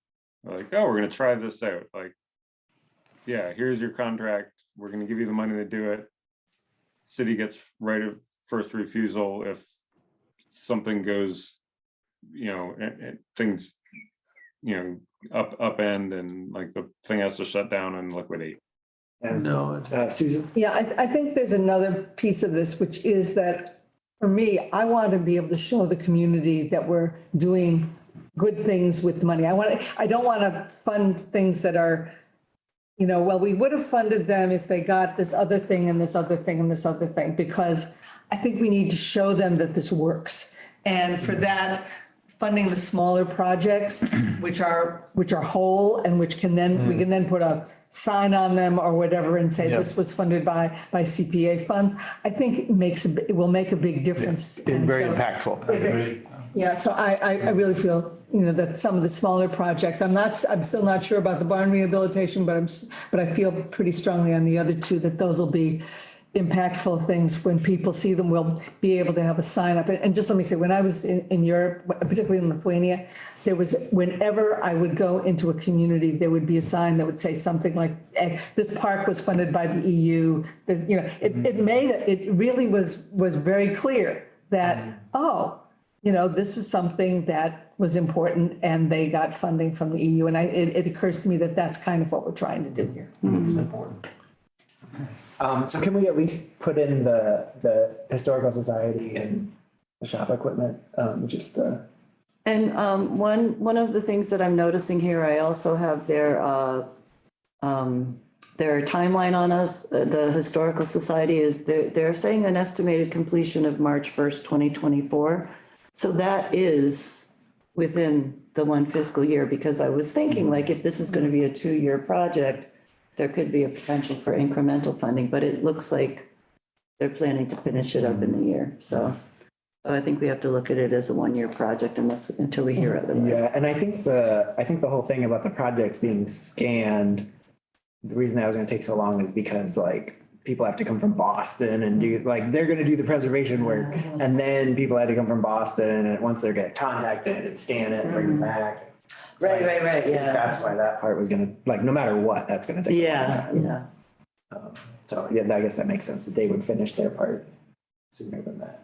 like, oh, we're gonna try this out. Like, yeah, here's your contract. We're gonna give you the money to do it. City gets right of first refusal if something goes, things, upend and like the thing has to shut down and liquidate. No, Susan? Yeah, I think there's another piece of this, which is that for me, I want to be able to show the community that we're doing good things with money. I don't want to fund things that are, well, we would have funded them if they got this other thing and this other thing and this other thing, because I think we need to show them that this works. And for that, funding the smaller projects, which are whole and which can then, we can then put a sign on them or whatever and say this was funded by CPA funds, I think it will make a big difference. And very impactful. Yeah, so I really feel, that some of the smaller projects, I'm still not sure about the barn rehabilitation, but I feel pretty strongly on the other two that those will be impactful things. When people see them, we'll be able to have a sign up. And just let me say, when I was in Europe, particularly in Lithuania, whenever I would go into a community, there would be a sign that would say something like, this park was funded by the EU. It really was very clear that, this was something that was important and they got funding from the EU. And it occurs to me that that's kind of what we're trying to do here. It's important. So can we at least put in the Historical Society and the shop equipment, And one of the things that I'm noticing here, I also have their timeline on us. The Historical Society is they're saying an estimated completion of March 1st, 2024. So that is within the one fiscal year, because I was thinking like if this is going to be a 2-year project, there could be a potential for incremental funding, but it looks like they're planning to finish it up in the year. So I think we have to look at it as a 1-year project until we hear otherwise. Yeah, and I think the whole thing about the projects being scanned, the reason that was going to take so long is because like people have to come from Boston and they're going to do the preservation work, and then people had to come from Boston, and once they get contacted and scan it and bring it back. Right, yeah. That's why that part was going to, no matter what, that's going to take. Yeah. So yeah, I guess that makes sense that they would finish their part sooner than that.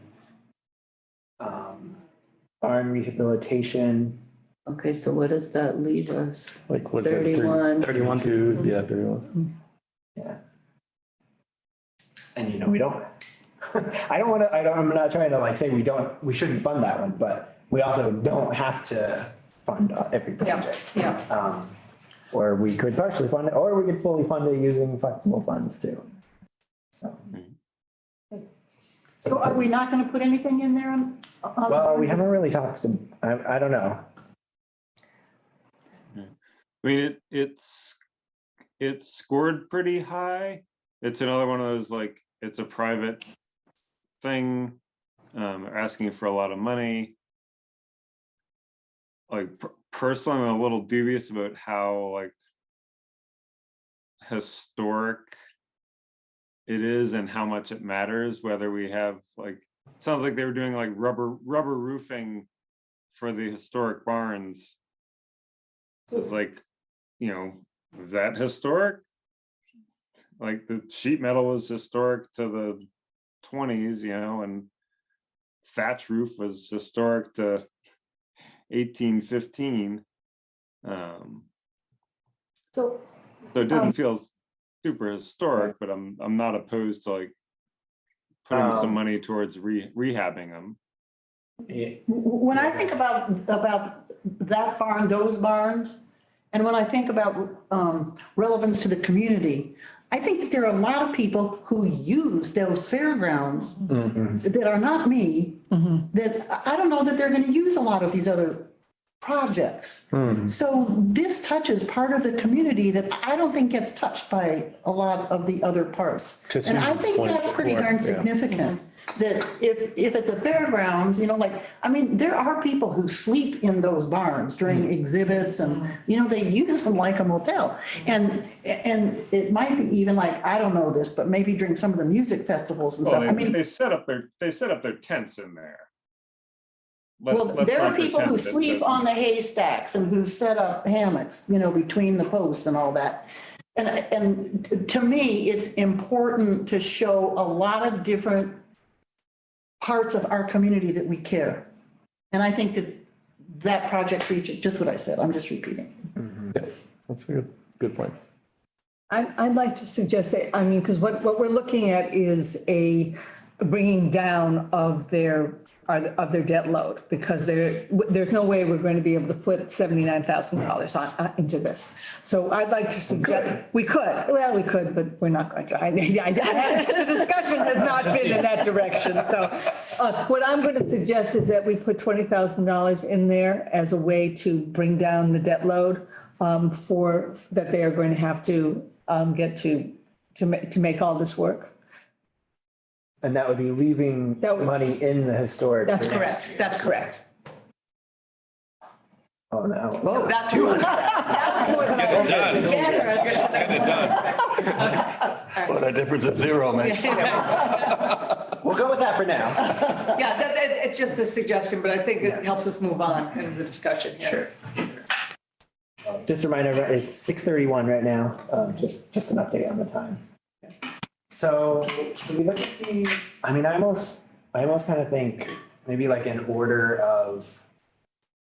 Barn rehabilitation. Okay, so what does that leave us? Like what? 31. 31. 31. Yeah. And we don't, I'm not trying to say we shouldn't fund that one, but we also don't have to fund every project. Yeah. Or we could partially fund it, or we could fully fund it using flexible funds too. So are we not going to put anything in there? Well, we haven't really talked to, I don't know. I mean, it's scored pretty high. It's another one of those, it's a private thing, asking for a lot of money. Personally, I'm a little dubious about how historic it is and how much it matters, whether we have like, it sounds like they were doing like rubber roofing for the historic barns. It's like, is that historic? Like the sheet metal was historic to the 20s, and thatch roof was historic to 1815. So So it didn't feel super historic, but I'm not opposed to like putting some money towards rehabbing them. when I think about that barn, those barns, and when I think about relevance to the community, I think that there are a lot of people who use those fairgrounds that are not me, that I don't know that they're going to use a lot of these other projects. So this touches part of the community that I don't think gets touched by a lot of the other parts. And I think that's pretty darn significant. That if at the fairgrounds, there are people who sleep in those barns during exhibits and, they use them like a motel. And it might be even like, I don't know this, but maybe during some of the music festivals and stuff. They set up their tents in there. There are people who sleep on the haystacks and who set up hammocks, between the posts and all that. And to me, it's important to show a lot of different parts of our community that we care. And I think that project reaches just what I said. I'm just repeating. Yes, that's a good point. I'd like to suggest that, because what we're looking at is a bringing down of their debt load, because there's no way we're going to be able to put $79,000 into this. So I'd like to suggest, we could, but we're not going to. The discussion has not been in that direction. So what I'm going to suggest is that we put $20,000 in there as a way to bring down the debt load for that they are going to have to get to make all this work. And that would be leaving money in the historic. That's correct. That's correct. Oh, no. Whoa, that's more than What a difference of zero makes. We'll go with that for now. Yeah, it's just a suggestion, but I think it helps us move on in the discussion. Sure. Just a reminder, it's 6:31 right now. Just an update on the time. So when we look at these, I almost kind of think maybe like in order of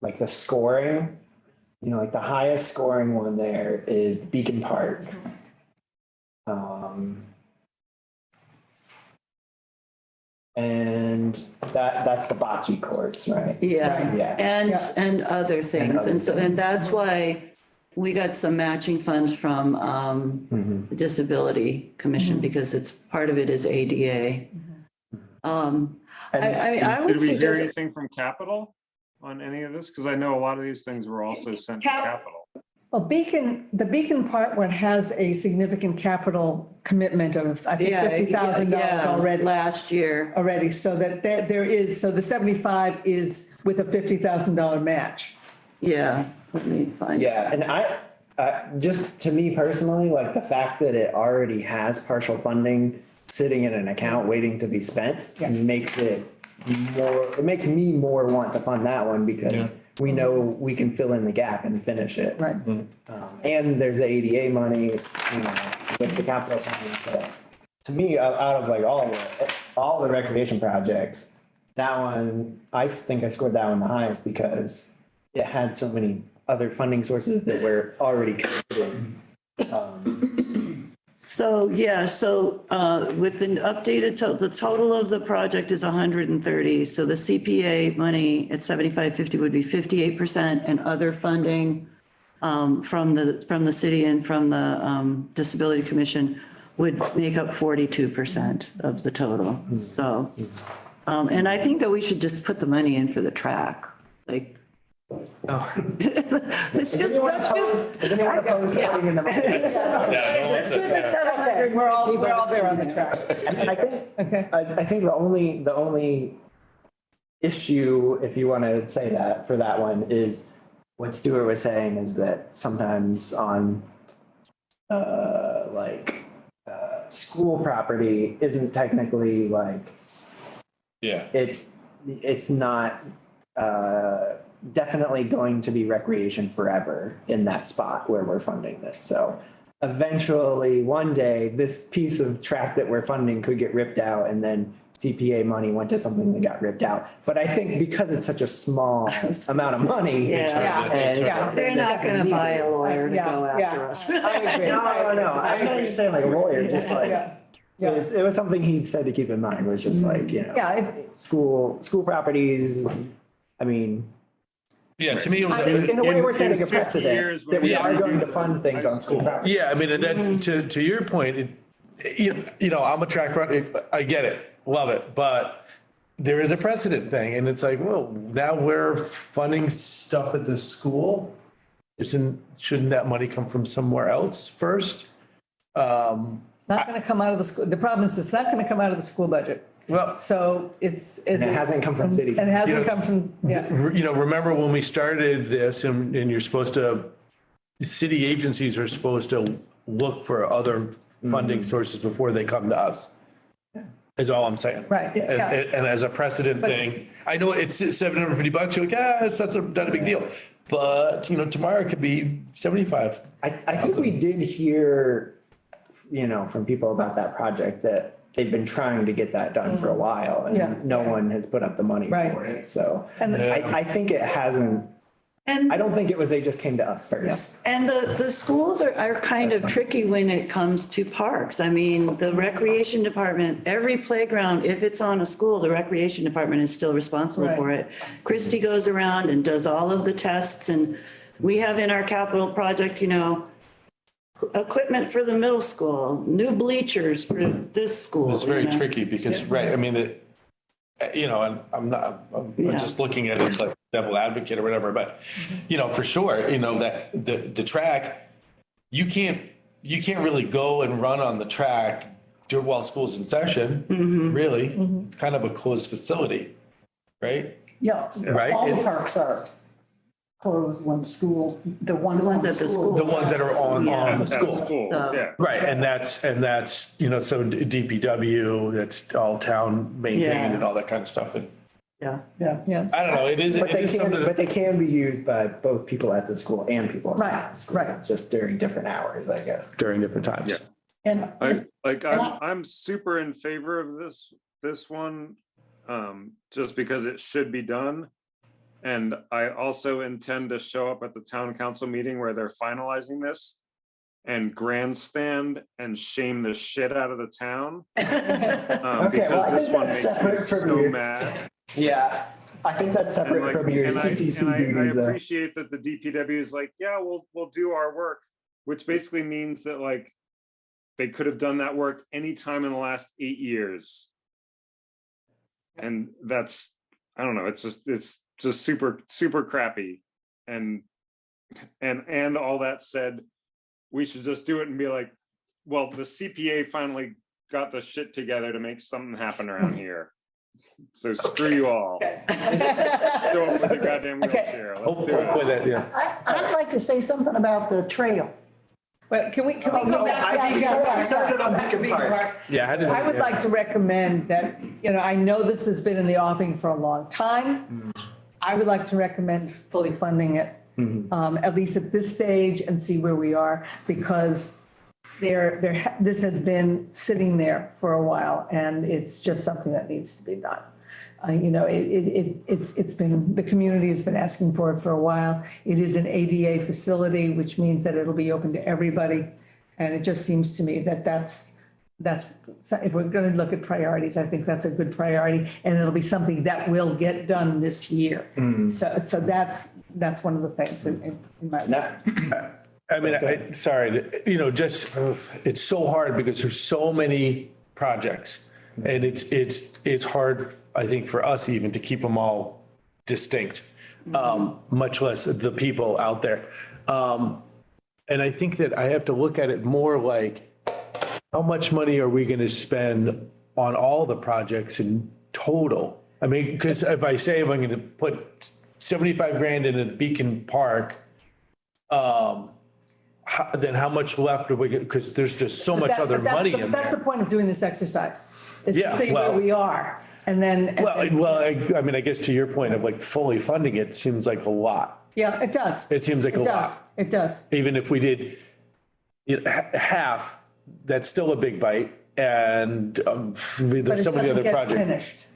like the scoring, like the highest scoring one there is Beacon Park. And that's the bocce courts, right? Yeah. Yeah. And other things. And that's why we got some matching funds from the Disability Commission, because it's part of it is ADA. I would Did we hear suggest, anything from Capital on any of this? Because I know a lot of these things were also sent to Capital. Well, the Beacon part one has a significant capital commitment of, I think, $50,000 already. last year. Already, so that there is, so the 75 is with a $50,000 match. Yeah, let me find. Yeah, and I just to me personally, like the fact that it already has partial funding sitting in an account waiting to be spent makes me more want to fund that one, because we know we can fill in the gap and finish it. Right. And there's the ADA money, with the capital funding. So to me, out of like all the recreation projects, that one, I think I scored that one the highest because it had so many other funding sources that were already committed. So with the updated the total of the project is 130. So the CPA money at 7550 would be 58%, and other funding from the city and from the Disability Commission would make up 42% of the total. So, and I think that we should just put the money in for the track, like. Is anyone opposed to putting in the money? We're all there on the track. I think the only issue, if you want to say that for that one, is what Stuart was saying, is that sometimes on like, school property isn't technically like, Yeah. it's not, definitely going to be recreation forever in that spot where we're funding this. So eventually, one day, this piece of track that we're funding could get ripped out and then CPA money went to something that got ripped out. But I think because it's such a small amount of money. Yeah. and Yeah. They're not going to buy a lawyer to go after us. I agree. No. I'm not even saying like a lawyer, just like, Yeah. it was something he said to keep in mind, was just like, you know, Yeah, school properties, I mean, Yeah, to me, it was. in a way, we're setting a 50 years precedent when that we we are redo going to the fund things high on school school. property. Yeah, I mean, and that, to your point, you know, I'm a track runner, I get it, love it, but there is a precedent thing, and it's like, well, now we're funding stuff at the school. Shouldn't that money come from somewhere else first? it's not going to come out of the school. The problem is it's not going to come out of the school budget. Well, So And it hasn't come from city. And it hasn't You know, come from, yeah. you know, remember when we started this and you're supposed to, city agencies are supposed to look for other funding sources before they come to us. Is all I'm saying. Right, yeah. And as a precedent thing, I know it's $750. You're like, it's not a big deal. But, you know, tomorrow it could be 75. I think we did hear, you know, from people about that project that they've been trying to get that done for a while Yeah. and no one has put up the money Right. for it. So And I think it hasn't, And I don't think it was, they just came to us first. And the schools are kind of tricky when it comes to parks. I mean, the recreation department, every playground, if it's on a school, the recreation department is still responsible for it. Christie goes around and does all of the tests, and we have in our capital project, you know, equipment for the middle school, new bleachers for this school. It's very you know. tricky because, right, I mean, you know, and I'm just looking at it like devil advocate or whatever, but, you know, for sure, you know, that the track, you can't really go and run on the track while school's in session, really. It's kind of a closed facility, right? Yeah, Right. all the parks are closed when schools, the ones ones on at the school. school. The ones that are on the At school. schools, yeah. Right, and that's, you know, so DPW, that's all town maintained and all that kind of stuff. And Yeah. Yes. I don't know, it is But something. they can be used by both people at the school and people Right, at the school. right. Just during different hours, I guess. During different times. Yeah. And I'm super in favor of this one, just because it should be done. And I also intend to show up at the town council meeting where they're finalizing this and grandstand and shame the shit out of the town. Okay, well, Because I this think one that's makes me separate from so your- mad. Yeah, I think that's And separate like, from your and I CPC duties. I appreciate that the DPW is like, yeah, we'll do our work, which basically means that like they could have done that work anytime in the last 8 years. And that's, I don't know, it's just super crappy. And all that said, we should just do it and be like, well, the CPA finally got the shit together to make something happen around here. So screw you all. Show up with a goddamn wheelchair. Let's do it. I'd like to say something about the trail. But can we go back? We started on Beacon Park. Yeah. I would like to recommend that, you know, I know this has been in the offing for a long time. I would like to recommend fully funding it, at least at this stage, and see where we are, because this has been sitting there for a while, and it's just something that needs to be done. You know, it's been, the community has been asking for it for a while. It is an ADA facility, which means that it'll be open to everybody. And it just seems to me that that's, if we're going to look at priorities, I think that's a good priority. And it'll be something that will get done this year. So that's one of the things in my. I mean, sorry, you know, just, it's so hard because there's so many projects. And it's hard, I think, for us even to keep them all distinct, much less the people out there. And I think that I have to look at it more like, how much money are we going to spend on all the projects in total? I mean, because if I say I'm going to put 75 grand into Beacon Park, then how much left do we get? Because there's just so much other money in That's the there. point of doing this exercise, is to Yeah, see where well- we are. And then, I mean, I guess to your point of like fully funding it seems like a lot. yeah, it does. It seems like a It does. lot. It does. Even if we did half, that's still a big bite. And But there's it some of the doesn't other get projects. finished.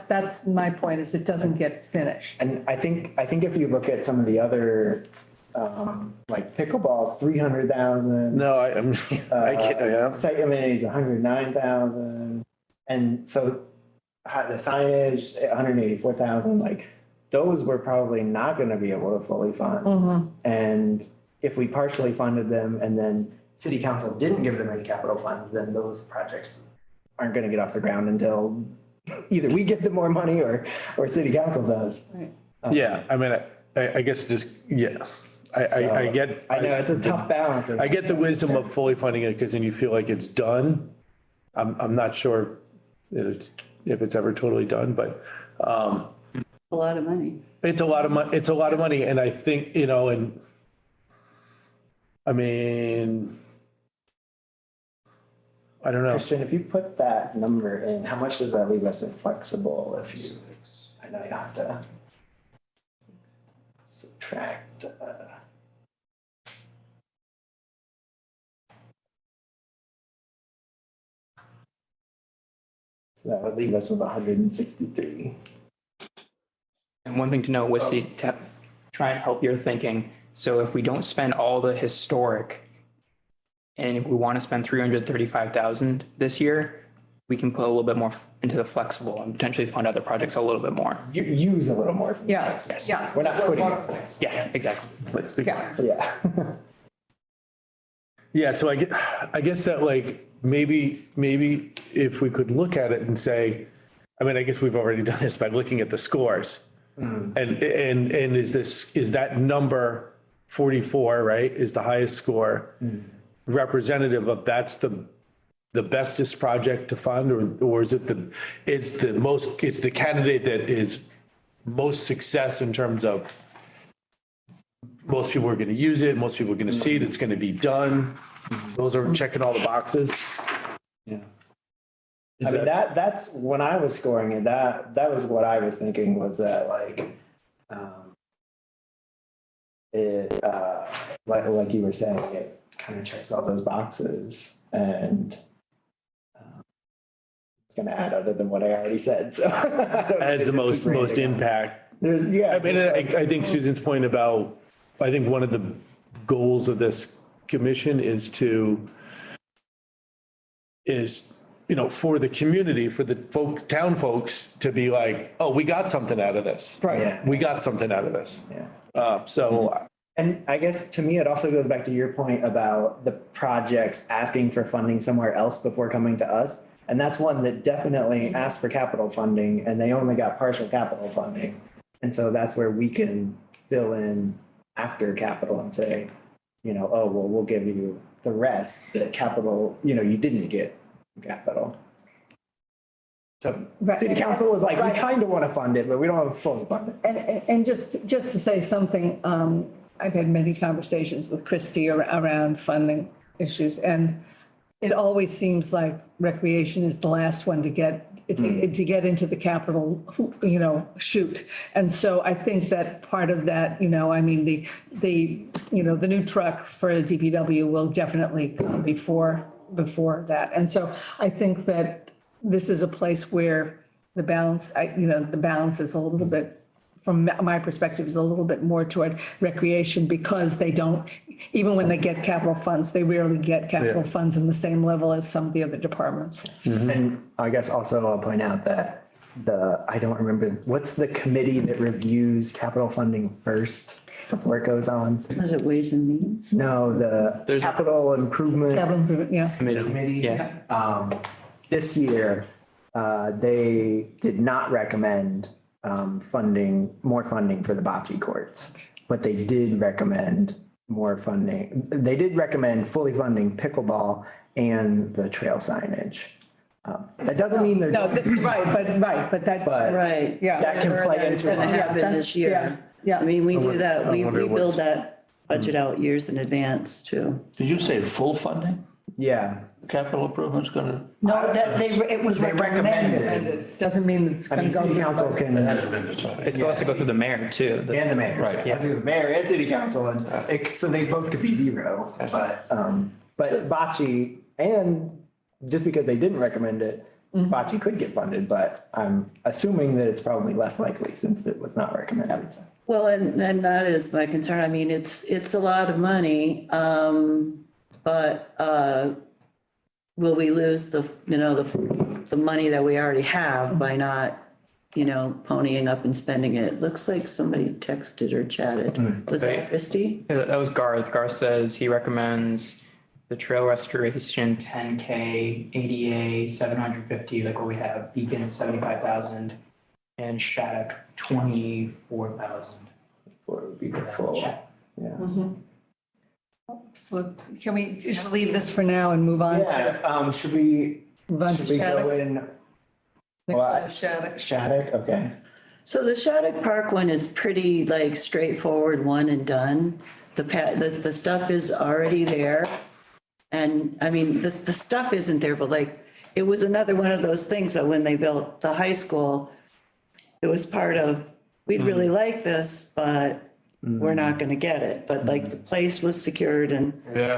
That's my point, is it doesn't get finished. And I think if you look at some of the other, like pickleball, 300,000. No, I can't, yeah. Site amenities, 109,000. And so the signage, 184,000, like those we're probably not going to be able to fully fund. And if we partially funded them and then city council didn't give them any capital funds, then those projects aren't going to get off the ground until either we give them more money or city council does. Yeah, I mean, I guess just, yeah, I get. I know it's a tough balance. I get the wisdom of fully funding it because then you feel like it's done. I'm not sure if it's ever totally done, but A lot of money. it's a lot of money. It's a lot of money. And I think, and I mean, I don't know. Christian, if you put that number in, how much does that leave us in flexible if you, I know you have to subtract. So that would leave us with 163. And one thing to note was to try and help your thinking. So if we don't spend all the historic and if we want to spend 335,000 this year, we can put a little bit more into the flexible and potentially fund other projects a little bit more. You use a little more. From Yeah, Texas. yeah. We're not putting. Yeah, exactly. Let's be. Yeah. Yeah. Yeah, so I guess that like maybe if we could look at it and say, I mean, I guess we've already done this by looking at the scores. And is that number 44, right, is the highest score representative of that's the bestest project to fund, or is it it's the candidate that is most success in terms of most people are going to use it, most people are going to see it, it's going to be done. Those are checking all the boxes. Yeah. I mean, that's when I was scoring it, that was what I was thinking, was that like, like you were saying, it kind of checks all those boxes and it's going to add other than what I already said. So Has the most impact. Yeah. I mean, I think Susan's point about, I think one of the goals of this commission is for the community, for the town folks to be like, oh, we got something out of this. Right. Yeah. We got something out of this. Yeah. So And I guess to me, it also goes back to your point about the projects asking for funding somewhere else before coming to us. And that's one that definitely asked for capital funding and they only got partial capital funding. And so that's where we can fill in after capital and say, oh, well, we'll give you the rest, the capital, you didn't get capital. So city council was like, we kind of want to fund it, but we don't have to fully fund it. And just to say something, I've had many conversations with Christie around funding issues, and it always seems like recreation is the last one to get into the capital, chute. And so I think that part of that, I mean, the new truck for the DPW will definitely come before that. And so I think that this is a place where the balance, the balance is a little bit, from my perspective, is a little bit more toward recreation, because they don't, even when they get capital funds, they rarely get capital funds in the same level as some of the other departments. And I guess also I'll point out that I don't remember, what's the committee that reviews capital funding first before it goes on? Was it Ways and Means? No, the capital improvement Capital improvement, yeah. committee. Yeah. This year, they did not recommend more funding for the bocce courts, but they did recommend more funding. They did recommend fully funding pickleball and the trail signage. That doesn't mean they're. No, but that. But yeah. that can play It's into gonna it. happen this year. Yeah. I mean, we do that, we build that budget out years in advance too. Did you say full funding? Yeah. Capital improvements gonna? No, that it was They recommended. It doesn't mean it's I going mean, to go. city council can, and Hasn't been decided. It still has to go through the mayor too. the mayor. Right. Yeah. The mayor and city council, and so they both could be zero, but Bocce, and just because they didn't recommend it, Bocce could get funded, but I'm assuming that it's probably less likely since it was not recommended. Well, and that is my concern. I mean, it's a lot of money, but will we lose the money that we already have by not, ponying up and spending it? Looks like somebody texted or chatted. Was that Christie? Yeah, that was Garth. Garth says he recommends the trail restoration 10K, ADA 750, like what we have, Beacon 75,000, and Shattuck 24,000. Or it would be the full, yeah. So can we just leave this for now and move on? Yeah, should we Move on go to Shattuck. in Next slide is Shattuck. Shattuck? Okay. So the Shattuck Park one is pretty like straightforward, one and done. The stuff is already there. And I mean, the stuff isn't there, but like, it was another one of those things that when they built the high school, it was part of, we'd really like this, but we're not gonna get it. But like the place was secured and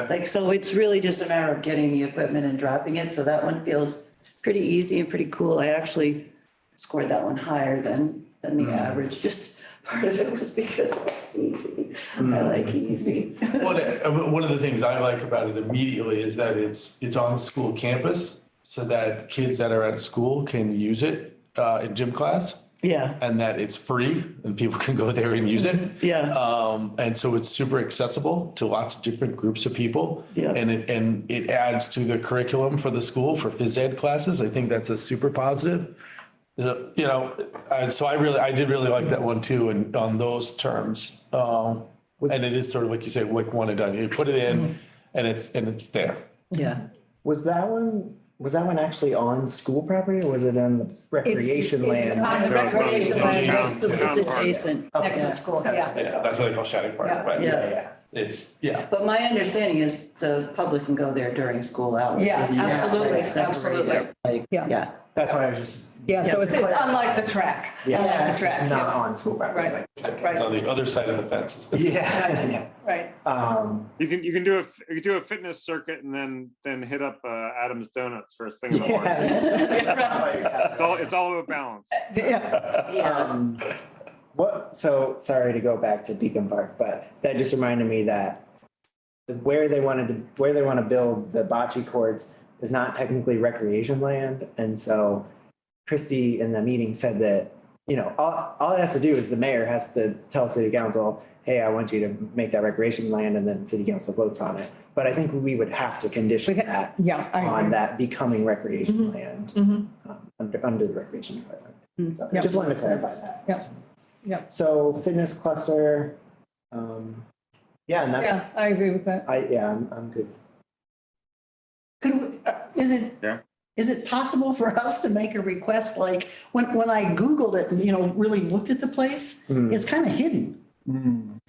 like, so it's really just a matter of getting the equipment and dropping it. So that one feels pretty easy and pretty cool. I actually scored that one higher than the average. Just part of it was because it's easy. I like easy. One of the things I like about it immediately is that it's on school campus so that kids that are at school can use it in gym class. Yeah, And that it's free and people can go there and use it. yeah, And so it's super accessible to lots of different groups of people. Yeah. And it adds to the curriculum for the school for phys ed classes. I think that's a super positive. So I did really like that one too, and on those terms. And it is sort of like you say, like one and done. You put it in and it's there. yeah. Was that one actually on school property or was it on the recreation It's land? on It's recreation land next to It's the, adjacent. next to the school, yeah. Yeah, that's what they call Shattuck Park, Yeah. right? Yeah. Yeah. But my understanding is the public can go there during school hours. Yeah, It's not, like, absolutely, separated, absolutely. Like, Yeah. yeah, That's why I was just. Yeah, so it's unlike the track, unlike the track. It's not yeah. on school property. Right. It's on the other side of the fence. Yeah. Right. You can do a fitness circuit and then hit up Adam's Donuts first thing in the morning. Yeah. It's all about balance. Yeah. yeah. So sorry to go back to Beacon Park, but that just reminded me that where they want to build the bocce courts is not technically recreation land. And so Christie in the meeting said that, all it has to do is the mayor has to tell city council, hey, I want you to make that recreation land, and then city council votes on it. But I think we would have to condition that Yeah, I on agree. that becoming recreation land under the recreation department. So Yep. just wanted to clarify that. Yep. Yep. So fitness cluster, yeah, and that's, Yeah, I agree with that. I'm good. Could, is it possible for us to make a request, like, when I Googled it and, really looked at the place, it's kind of hidden.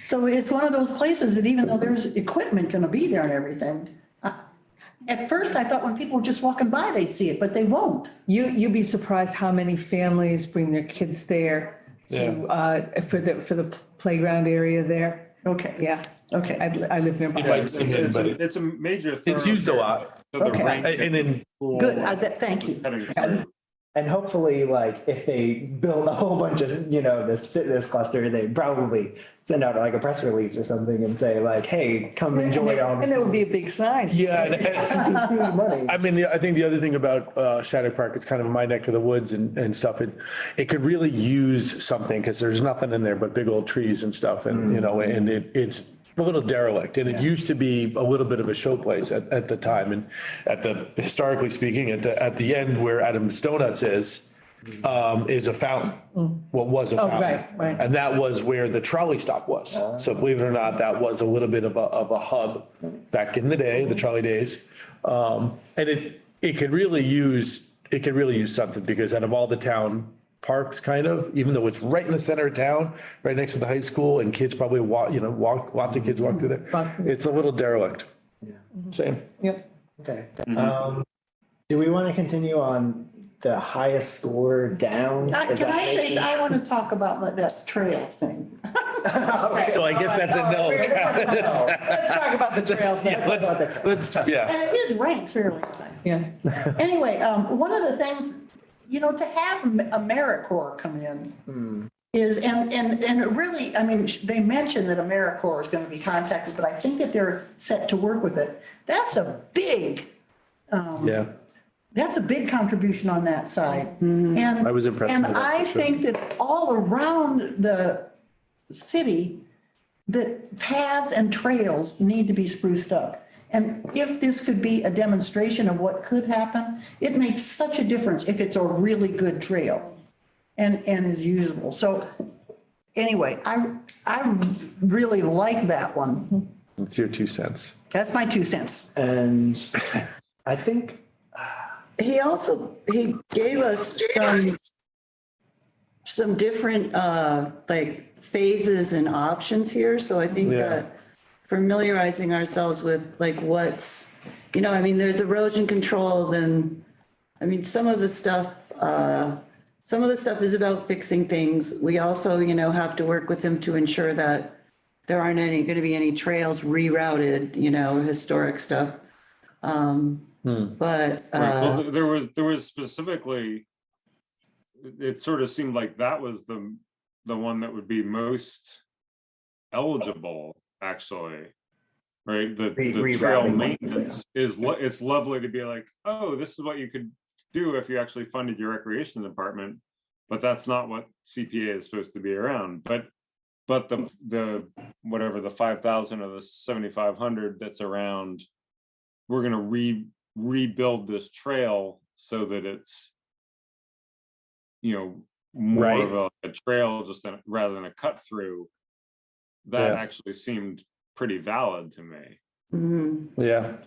So it's one of those places that even though there's equipment gonna be there and everything, at first I thought when people were just walking by, they'd see it, but they won't. You'd be surprised how many families bring their kids there to, for the playground area there. Okay, Yeah, okay. I live nearby. might seem in, but It's a major. it's used a lot. So the Okay. rink And then Good, thank you. And hopefully, like, if they build a whole bunch of, this fitness cluster, they probably send out like a press release or something and say like, hey, come enjoy all And this. there would be a big sign. Yeah, and CPC money. I mean, I think the other thing about Shattuck Park, it's kind of my neck of the woods and stuff. It could really use something because there's nothing in there but big old trees and stuff, and and it's a little derelict, and it used to be a little bit of a showplace at the time, and historically speaking, at the end where Adam's Donuts is a fountain. What was a fountain, right. and that was where the trolley stop was. So believe it or not, that was a little bit of a hub back in the day, the trolley days, and it could really use something because out of all the town parks kind of, even though it's right in the center of town, right next to the high school, and kids probably walk, lots of kids walk through there. It's a little derelict. Same. Yep. Okay. Do we want to continue on the highest score down? Is Can that I say, making- I want to talk about that trail thing. So I guess that's a no. Let's talk about the trails. Yeah, let's, yeah. And it is ranked fairly high. Yeah. Anyway, one of the things, to have AmeriCorps come in is, and it really, I mean, they mentioned that AmeriCorps is going to be contacted, but I think that they're set to work with it. That's a big, Yeah. that's a big contribution on that side. And I was impressed And with that, I for sure. think that all around the city, the paths and trails need to be spruced up. And if this could be a demonstration of what could happen, it makes such a difference if it's a really good trail and is usable. So anyway, I really like that one. It's your 2 cents. That's my 2 cents. And I think, He gave us some different, like phases and options here. So I think Yeah. that familiarizing ourselves with like what's, I mean, there's erosion control, then, I mean, some of the stuff is about fixing things. We also, have to work with him to ensure that there aren't going to be any trails rerouted, historic stuff. But, Right. Well, there was specifically, it sort of seemed like that was the one that would be most eligible, actually. Right? The trail Rerouting. maintenance it's lovely to be like, oh, this is what you could do if you actually funded your recreation department, but that's not what CPA is supposed to be around. But the whatever, the 5,000 or the 7,500 that's around, we're gonna rebuild this trail so that it's more Right. of a trail rather than a cut through. That Yeah. actually seemed pretty valid to me. Yeah.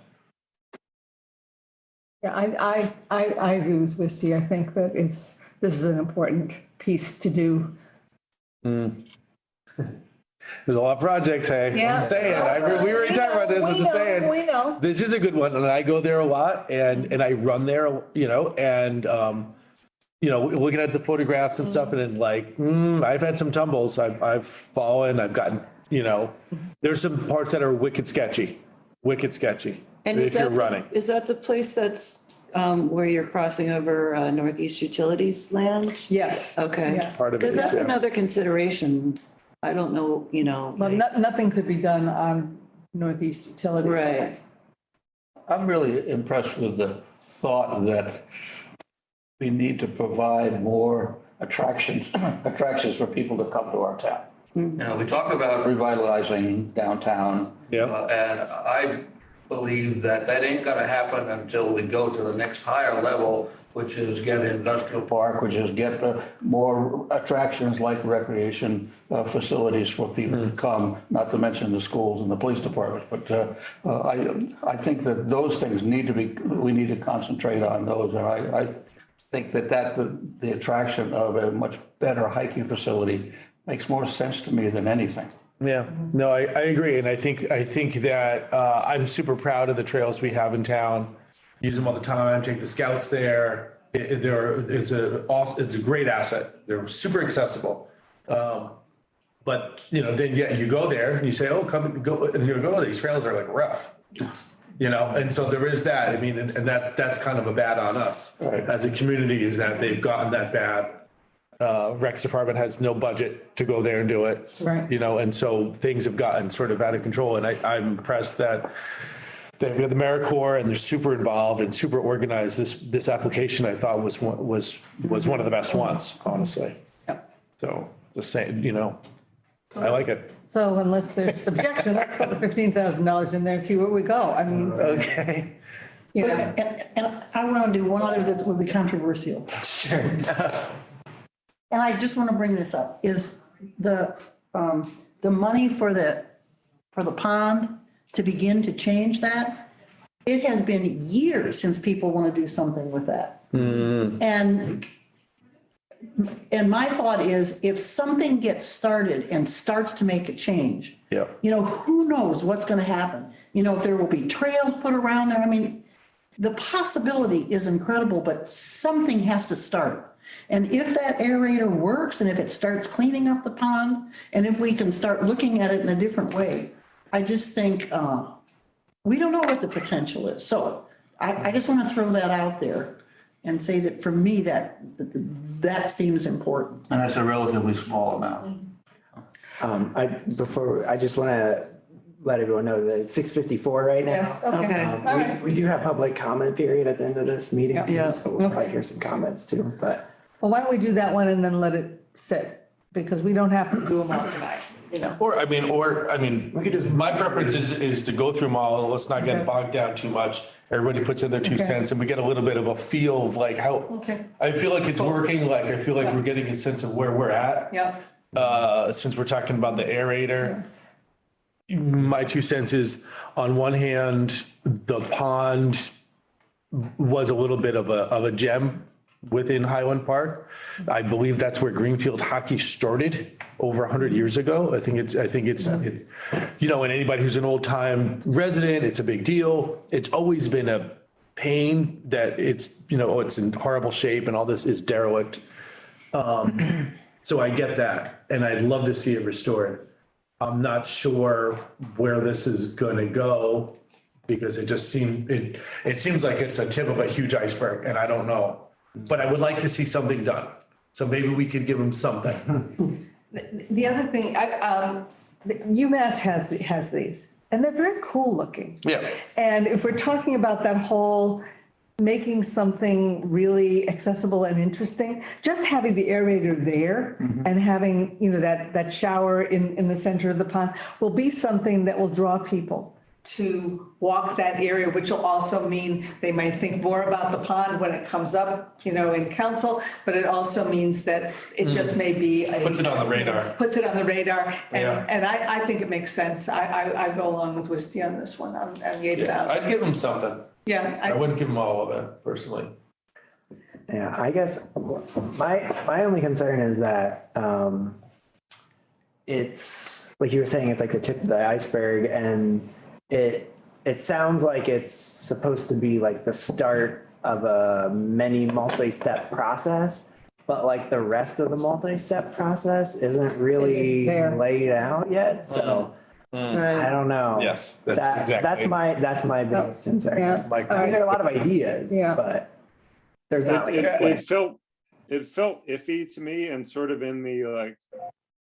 Yeah, I agree with Misty. I think that this is an important piece to do. There's a lot of projects, hey. Yeah. I'm saying, we were talking about this, I'm just saying. We know. This is a good one, and I go there a lot, and I run there, and, looking at the photographs and stuff, and then like, I've had some tumbles, I've fallen, I've gotten, there's some parts that are wicked sketchy, and if you're running. Is that the place that's, where you're crossing over Northeast Utilities land? Yes. Okay. Yeah. Part of it Because is, that's yeah. another consideration. I don't know, Well, nothing could be done on Northeast Utilities. Right. I'm really impressed with the thought that we need to provide more attractions for people to come to our town. We talk about revitalizing downtown. Yeah. And I believe that ain't gonna happen until we go to the next higher level, which is get an industrial park, which is get more attractions like recreation facilities for people to come, not to mention the schools and the police department. But I think that those things we need to concentrate on those. And I think that the attraction of a much better hiking facility makes more sense to me than anything. Yeah, no, I agree. And I think that I'm super proud of the trails we have in town. Use them all the time, take the scouts there. It's a great asset. They're super accessible. But, then you go there and you say, oh, go, these trails are like rough. And so there is that. I mean, and that's kind of a bad on us as a community, is that they've gotten that bad. Recs department has no budget to go there and do it. Right. And so things have gotten sort of out of control. And I'm impressed that they've got the AmeriCorps and they're super involved and super organized. This application I thought was one of the best ones, honestly. Yep. So just saying, I like it. So unless there's objection, let's put the $15,000 in there and see where we go. I mean, Okay. And I want to do one other that would be controversial. Sure. And I just want to bring this up, is the money for the pond to begin to change that. It has been years since people want to do something with that. And and my thought is if something gets started and starts to make a change, Yeah. who knows what's going to happen? If there will be trails put around there. I mean, the possibility is incredible, but something has to start. And if that aerator works and if it starts cleaning up the pond and if we can start looking at it in a different way, I just think we don't know what the potential is. So I just want to throw that out there and say that for me, that seems important. And that's a relatively small amount. I just want to let everyone know that it's 6:54 right now. Yes, okay. All right. We do have public comment period at the end of this meeting, Yeah. so we'll probably hear some comments too, but. Well, why don't we do that one and then let it sit? Because we don't have to do them all tonight, Or, I mean, We could just- my preference is to go through them all. Let's not Okay. get bogged down too much. Everybody puts in their 2 Okay. cents and we get a little bit of a feel of like how, Okay. I feel like it's working. Like, I feel like we're getting a sense of where we're at. Yeah. Since we're talking about the aerator. My 2 cents is, on one hand, the pond was a little bit of a gem within Highland Park. I believe that's where Greenfield hockey started over 100 years ago. I think it's, and anybody who's an old time resident, it's a big deal. It's always been a pain that it's in horrible shape and all this is derelict. So I get that, and I'd love to see it restored. I'm not sure where this is gonna go, because it seems like it's a tip of a huge iceberg, and I don't know. But I would like to see something done. So maybe we could give them something. The other thing, UMass has these, and they're very cool looking. Yeah. And if we're talking about that whole making something really accessible and interesting, just having the aerator there and having, that shower in the center of the pond will be something that will draw people to walk that area, which will also mean they might think more about the pond when it comes up, in council, but it also means that it just may be. Puts it on the radar. Puts it on the radar. Yeah. And I think it makes sense. I go along with Wisty on this one, on the 8,000. I'd give them something. Yeah. I wouldn't give them all of it personally. Yeah, I guess my only concern is that it's like you were saying, it's like the tip of the iceberg, and it sounds like it's supposed to be like the start of a many multi-step process, but like the rest of the multi-step process isn't really laid out yet. So I don't know. Yes, that's that's my biggest concern. Yeah. I mean, there are a lot of ideas, but there's not like a plan. It felt iffy to me, and sort of in the like,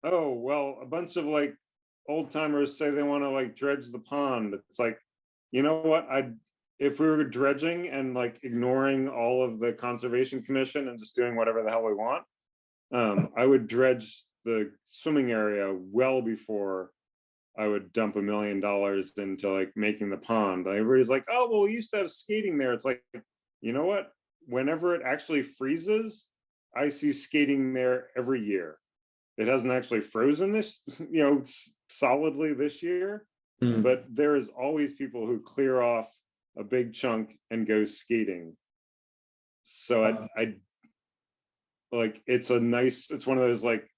oh, well, a bunch of like old timers say they want to like dredge the pond. It's like, you know what? If we were dredging and like ignoring all of the Conservation Commission and just doing whatever the hell we want, I would dredge the swimming area well before I would dump $1 million into like making the pond. Everybody's like, oh, well, we used to have skating there. It's like, you know what? Whenever it actually freezes, I see skating there every year. It hasn't actually frozen this, solidly this year, but there is always people who clear off a big chunk and go skating. So I like, it's one of those like,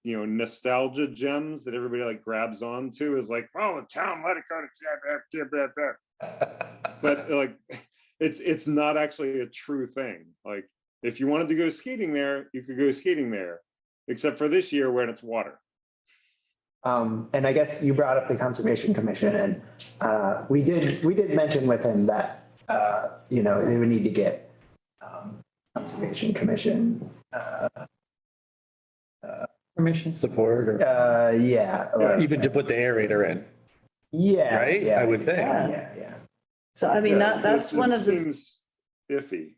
nostalgia gems that everybody like grabs onto, is like, oh, the town let it go to, but like, it's not actually a true thing. Like, if you wanted to go skating there, you could go skating there, except for this year when it's water. And I guess you brought up the Conservation Commission, and we did mention with him that they would need to get Conservation Commission Permission, support, or even to put the aerator in. Yeah. Right? Yeah, I would think. Yeah. So I mean, that's one of the. Seems iffy.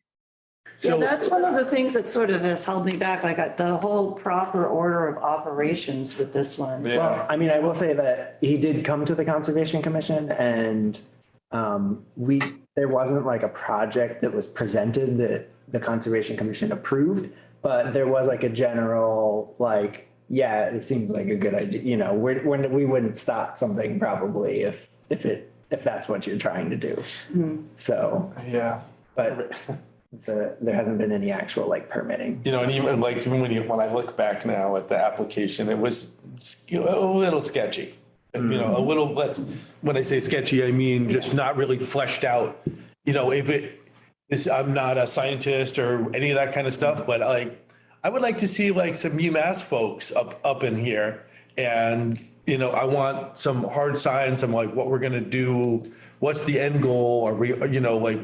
Yeah, that's one of the things that sort of has held me back, like the whole proper order of operations with this one. Well, I mean, I will say that he did come to the Conservation Commission, and there wasn't like a project that was presented that the Conservation Commission approved, but there was like a general like, yeah, it seems like a good idea. We wouldn't stop something probably if that's what you're trying to do. So Yeah. But there hasn't been any actual like permitting. You know, and even when I look back now at the application, it was a little sketchy. You know, a little less, when I say sketchy, I mean just not really fleshed out. You know, if it is, I'm not a scientist or any of that kind of stuff, but like, I would like to see like some UMass folks up in here. And, you know, I want some hard science. I'm like, what we're gonna do, what's the end goal? Are we, you know, like,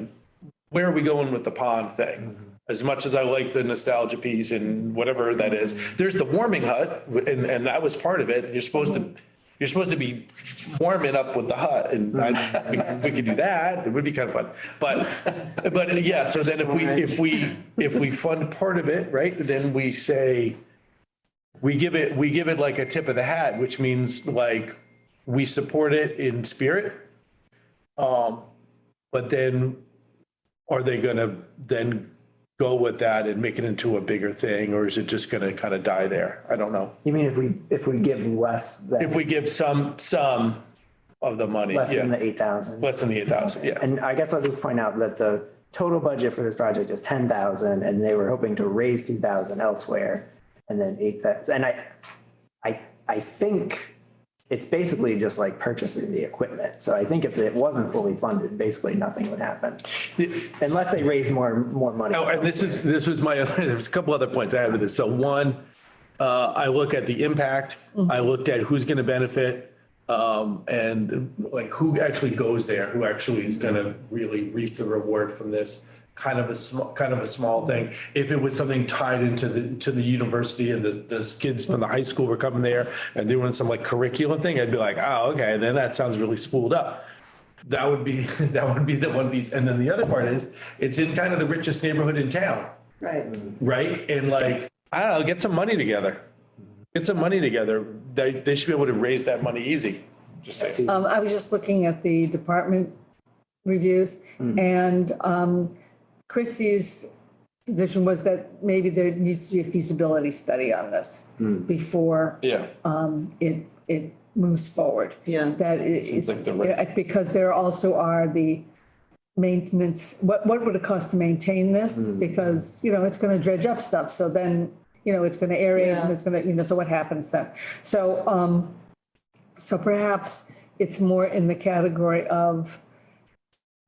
where are we going with the pond thing? As much as I like the nostalgia piece and whatever that is, there's the warming hut, and that was part of it. You're supposed to be warming up with the hut, and we could do that. It would be kind of fun. But yeah. So then if we fund part of it, right, then we say we give it like a tip of the hat, which means like we support it in spirit. But then are they gonna then go with that and make it into a bigger thing, or is it just gonna kind of die there? I don't know. You mean if we give less than? If we give some of the money, Less than yeah, the 8,000. less than the 8,000, yeah. And I guess I'll just point out that the total budget for this project is 10,000 and they were hoping to raise 2,000 elsewhere and then 8,000. And I think it's basically just like purchasing the equipment. So I think if it wasn't fully funded, basically nothing would happen unless they raise more money. Oh, and this was my other, there's a couple other points I have with this. So one, I look at the impact, I looked at who's going to benefit, and like who actually goes there, who actually is going to really reap the reward from this. Kind of a small thing. If it was something tied into the university and the kids from the high school were coming there and doing some like curriculum thing, I'd be like, oh, okay, then that sounds really spooled up. That would be the one piece. And then the other part is it's in kind of the richest neighborhood in town. Right. Right. And like, I don't know, get some money together. They should be able to raise that money easy. Just saying. I was just looking at the department reviews and Chrissy's position was that maybe there needs to be a feasibility study on this before Yeah. it moves forward. Yeah. That Seems like the right- because there also are the maintenance, what would it cost to maintain this? Because, you know, it's going to dredge up stuff. So then, you know, it's going to aerate and it's going to, you know, so what happens then? So, so perhaps it's more in the category of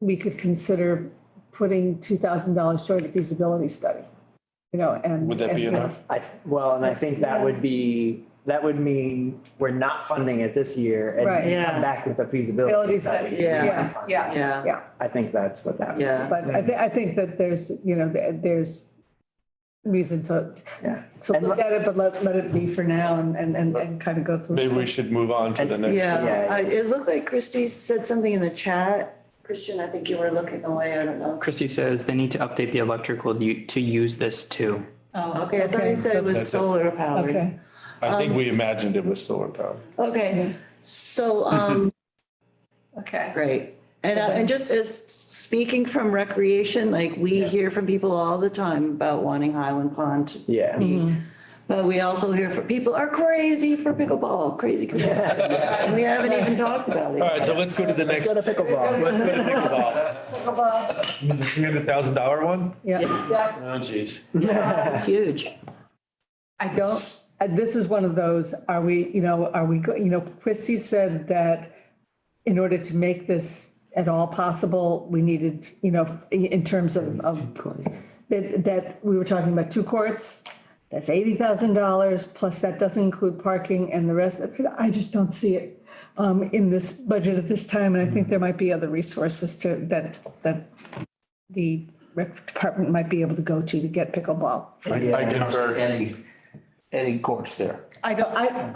we could consider putting $2,000 toward a feasibility study, you know, and. Would that be enough? I think that would mean we're not funding it this year and Right. Yeah. come back with a feasibility study. Yeah. Yeah. I think that's what that would be. Yeah. But I think that there's, you know, there's reason to Yeah. look at it, but let it be for now and kind of go through. Maybe we should move on to the next. Yeah, it looked like Christie said something in the chat. Christian, I think you were looking away, I don't know. Christy says they need to update the electrical to use this too. Oh, okay, I thought you said it was solar powered. Okay. I think we imagined it was solar powered. Okay, so, Okay. great. And just as speaking from recreation, like we hear from people all the time about wanting Highland Pond to Yeah. be. But we also hear from people are crazy for pickleball, crazy. And we haven't even talked about it. All right, so let's go to the next. Go to pickleball. Let's go to pickleball. The $300,000 one? Yeah. Oh, geez. It's huge. I don't, this is one of those, Chrissy said that in order to make this at all possible, we needed, you know, in terms of that we were talking about 2 courts. That's $80,000, plus that doesn't include parking and the rest. I just don't see it in this budget at this time, and I think there might be other resources that the rec department might be able to go to get pickleball. I concur. Any courts there.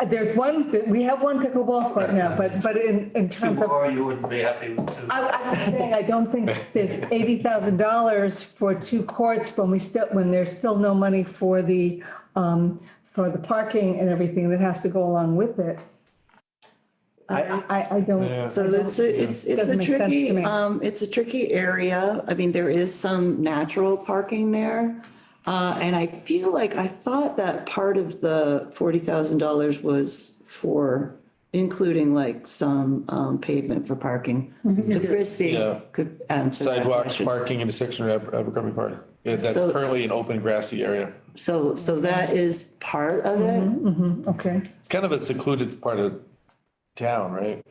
There's one, we have one pickleball court now, but in terms of. Tomorrow you wouldn't be happy with two. I'm saying, I don't think there's $80,000 for 2 courts when there's still no money for the parking and everything that has to go along with it. I don't. So it's a Doesn't make sense to tricky, me. it's a tricky area. I mean, there is some natural parking there. And I feel like I thought that part of the $40,000 was for including like some pavement for parking. Christie Yeah. could answer that Sidewalks, question. parking in the section of Abercrombie Park. Yeah, that's So- currently an open grassy area. So that is part of it? Okay. It's kind of a secluded part of town, right?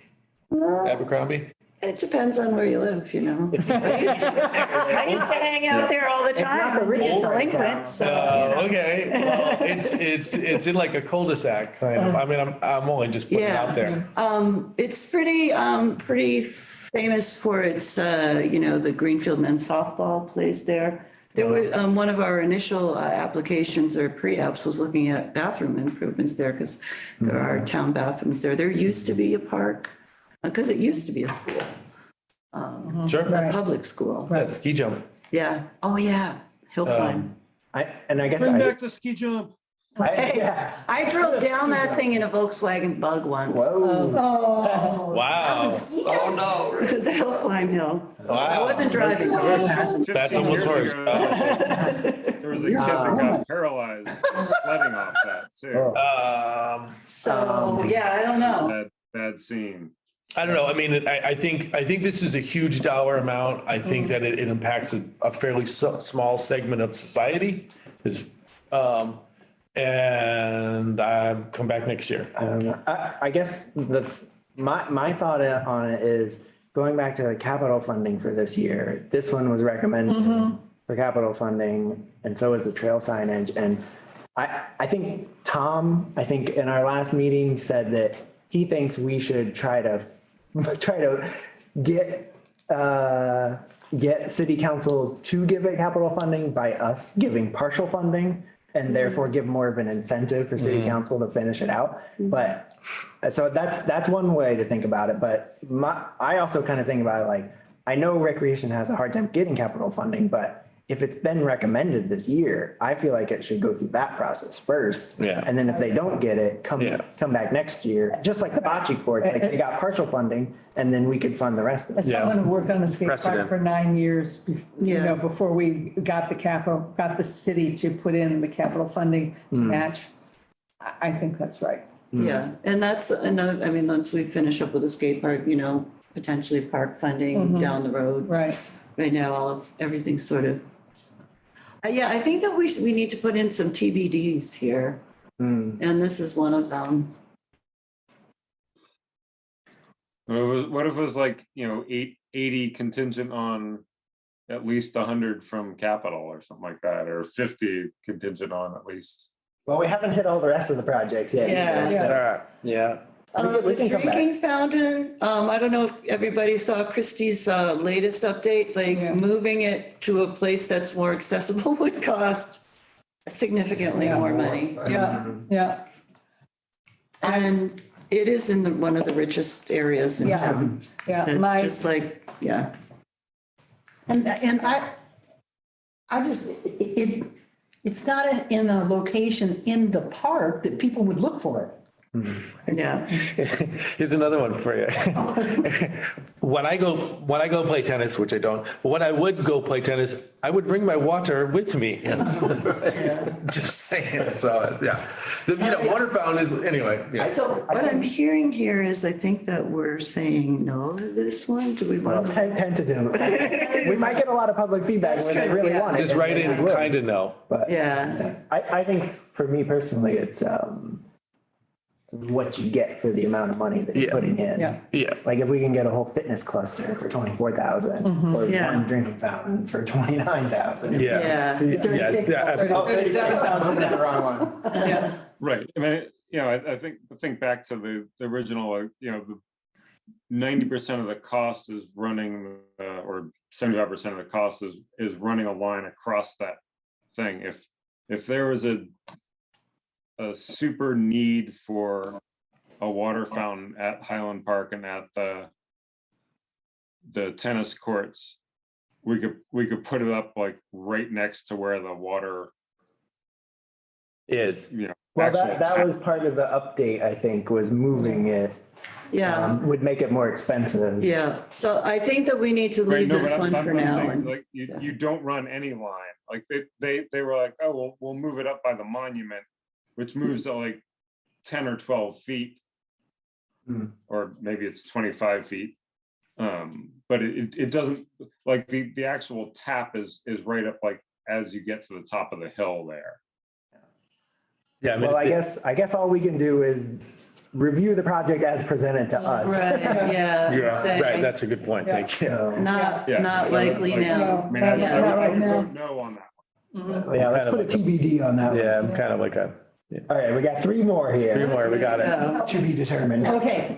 Abercrombie? It depends on where you live, you know. I used to hang out there all the time and be a delinquent, so. Okay, well, it's in like a cul-de-sac kind of. I mean, I'm only just putting it out there. It's pretty famous for its, the Greenfield men's softball plays there. There were, one of our initial applications or pre-apps was looking at bathroom improvements there because there are town bathrooms there. There used to be a park, because it used to be a school, Sure. a public school. Yeah, ski jump. Yeah. Oh, yeah. Hill climb. I guess Bring I back just, the ski jump. yeah. I drove down that thing in a Volkswagen Bug once. Whoa. Oh. Wow. Oh, no. The hill climb hill. I Wow. wasn't driving, I was a passenger. That's 15 almost years worse. ago, There was a kid that got paralyzed sledding off that too. So, yeah, I don't know. Bad scene. I don't know. I mean, I think this is a huge dollar amount. I think that it impacts a fairly small segment of society. And come back next year. I guess my thought on it is going back to the capital funding for this year. This one was recommended for capital funding, and so is the trail signage. And I think Tom, in our last meeting said that he thinks we should try to get city council to give it capital funding by us giving partial funding, and therefore give more of an incentive for city council to finish it out. But so that's one way to think about it. But I also kind of think about it like, I know recreation has a hard time getting capital funding, but if it's been recommended this year, I feel like it should go through that process first. Yeah. And then if they don't get it, come back next year, just like the bocce courts, like they got partial funding, and then we could fund the rest of it. As someone who worked on the skate park Precedent. for 9 years, Yeah. before we got the city to put in the capital funding to match, I think that's right. Yeah, and that's another, I mean, once we finish up with the skate park, potentially park funding down the road. Right. Right now, everything's sort of, I think that we need to put in some TBDs here. And this is one of them. What if it was like, 80 contingent on at least 100 from capital or something like that, or 50 contingent on at least? Well, we haven't hit all the rest of the projects yet. Yeah. So Yeah. we The can come back. drinking fountain, I don't know if everybody saw Christie's latest update, moving it to a place that's more accessible would cost significantly more money. Yeah. And it is in one of the richest areas in Yeah. town. Yeah. It's like, yeah. And I just, it's not in a location in the park that people would look for it. Yeah. Here's another one for you. When I go play tennis, which I don't, but when I would go play tennis, I would bring my water with me. Just saying. So, yeah. The water fountain is, anyway. Yeah. So what I'm hearing here is I think that we're saying no to this one. Do we Well, want to? tentative. We might get a lot of public feedback where they really want it. Just write in and they will. kind of no. But Yeah. I think for me personally, it's what you get for the amount of money that you're Yeah. putting in. Yeah. Yeah. Like if we can get a whole fitness cluster for 24,000 or Yeah. one drinking fountain for 29,000. Yeah. Yeah. Yeah. Oh, 37,000 is the wrong one. Yeah. Right. I mean, I think back to the original, the 90% of the cost is running, or 75% of the cost is running a line across that thing. If there was a super need for a water fountain at Highland Park and at the tennis courts, we could put it up like right next to where the water Is. Well, actual that tap- was part of the update, I think, was moving it, Yeah. would make it more expensive. Yeah. So I think that we need to Right, leave no, this but one that's for what I'm now. saying, and- like you don't run any line. Like they were like, oh, we'll move it up by the monument, which moves at like 10 or 12 feet. or maybe it's 25 feet. But it doesn't, like the actual tap is right up like as you get to the top of the hill there. Yeah, I mean, Well, I guess all we can do is review the project as presented to us. Right, yeah. yeah, say, right, that's a good point. Thank you. So, Not, Yeah, not so I would, likely like, now. I mean, I Yeah, would- I right would now. vote no on that one. yeah, let's Kind put a of TBD on that one. Yeah, I'm kind of like a, All right, we got three more here. three more, we got it. Yeah. To be determined. Okay.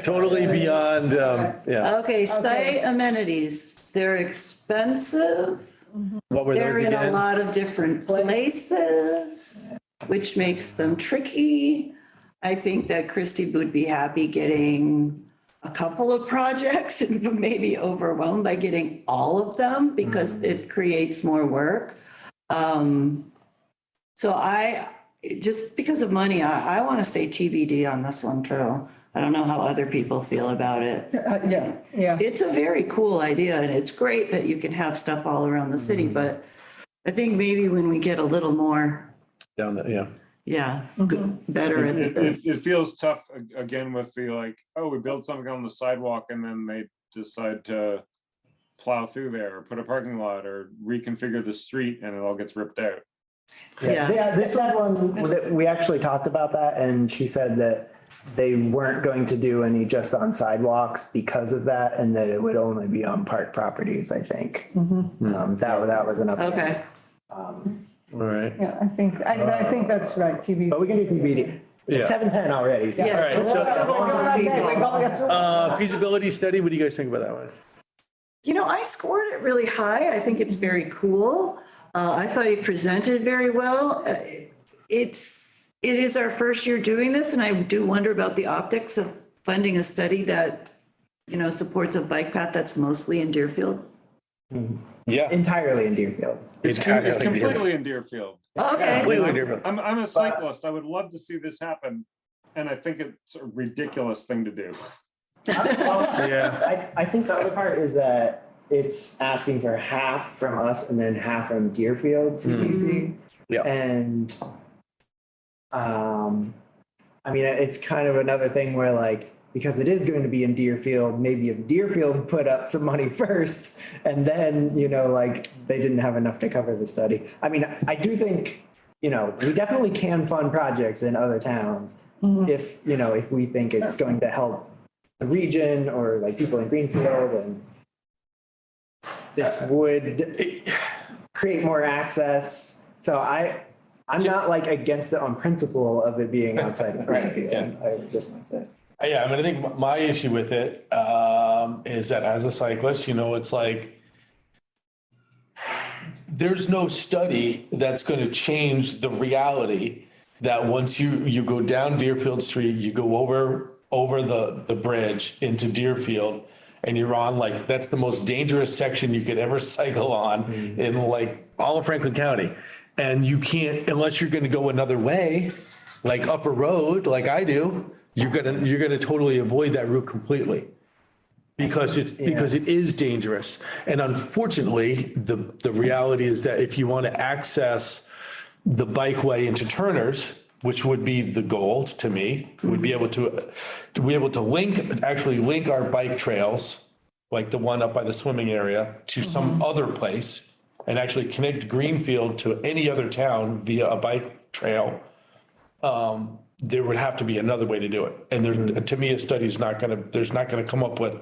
Totally beyond, yeah. Okay, site amenities, they're expensive. What were They're those in a again? lot of different places, which makes them tricky. I think that Christie would be happy getting a couple of projects and maybe overwhelmed by getting all of them because it creates more work. So just because of money, I want to say TBD on this one too. I don't know how other people feel about it. Yeah. It's a very cool idea and it's great that you can have stuff all around the city, but I think maybe when we get a little more, Down there, yeah. better at It feels tough again with the like, oh, we build something on the sidewalk and then they decide to plow through there or put a parking lot or reconfigure the street and it all gets ripped out. Yeah. This was one that we actually talked about that, and she said that they weren't going to do any just on sidewalks because of that, and that it would only be on park properties, I think. That was an update. Okay. All right. Yeah, I think that's right, TV. But we can do TBD. Yeah. It's 7:10 already. So. Yeah. All right, so, So. feasibility study, what do you guys think about that one? You know, I scored it really high. I think it's very cool. I thought you presented very well. It is our first year doing this, and I do wonder about the optics of funding a study that, supports a bike path that's mostly in Deerfield. Yeah. Entirely in Deerfield. It's completely in Deerfield. Okay. Completely different. I'm a cyclist. I would love to see this happen. And I think it's a ridiculous thing to do. Yeah. I think the other part is that it's asking for half from us and then half from Deerfield CPC. Yeah. And I mean, it's kind of another thing where like, because it is going to be in Deerfield, maybe if Deerfield put up some money first and then, like they didn't have enough to cover the study. I mean, I do think, we definitely can fund projects in other towns if we think it's going to help the region or like people in Greenfield, and this would create more access. So I'm not like against it on principle of it being outside of Greenfield. I would just want to say. Yeah, I mean, I think my issue with it is that as a cyclist, it's like there's no study that's going to change the reality that once you go down Deerfield Street, you go over the bridge into Deerfield, and you're on like that's the most dangerous section you could ever cycle on in like all of Franklin County, and you can't unless you're going to go another way, like up a road, like I do. You're gonna totally avoid that route completely because it is dangerous. And unfortunately, the reality is that if you want to access the bikeway into Turner's, which would be the goal to me, would be able to be able to link our bike trails, like the one up by the swimming area, to some other place and actually connect Greenfield to any other town via a bike trail. There would have to be another way to do it. And there, to me, a study's there's not gonna come up with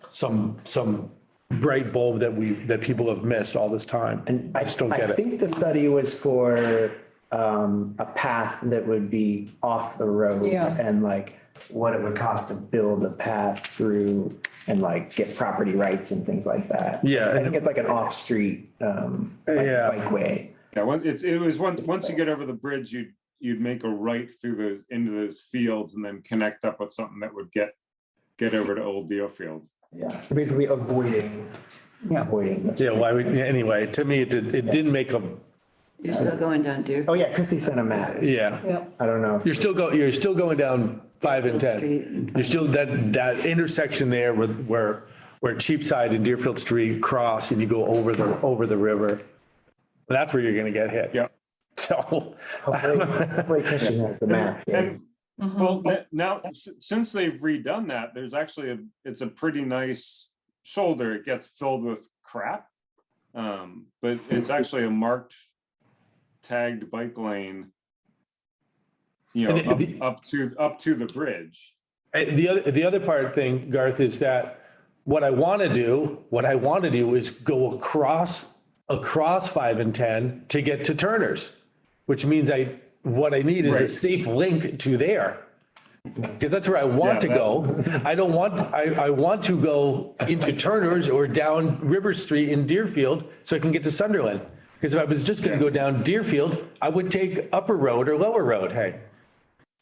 some bright bulb that people have missed all this time. And I just don't get I it. think the study was for a path that would be off the road and like what it would cost to build a path through and like get property rights and things like that. Yeah. I think it's like an off-street bikeway. Yeah, once you get over the bridge, you'd make a right through into those fields and then connect up with something that would get over to Old Deerfield. Yeah, basically avoiding. Yeah, why would, anyway, to me, it didn't make a. You're still going down Deer. Oh yeah, Christy sent a map. Yeah. I don't know. You're still going down 5 and 10. You're still that intersection there where Cheapside and Deerfield Street cross and you go over the river. That's where you're gonna get hit. Yeah. So Hopefully Christian has the map. And Well, now, since they've redone that, there's actually it's a pretty nice shoulder. It gets filled with crap. But it's actually a marked tagged bike lane, up to the bridge. The other part thing, Garth, is that what I want to do is go across 5 and 10 to get to Turner's, which means what I need is a safe link to there. Because that's where I want to go. I want to go into Turner's or down River Street in Deerfield so I can get to Sunderland. Because if I was just going to go down Deerfield, I would take Upper Road or Lower Road. Hey,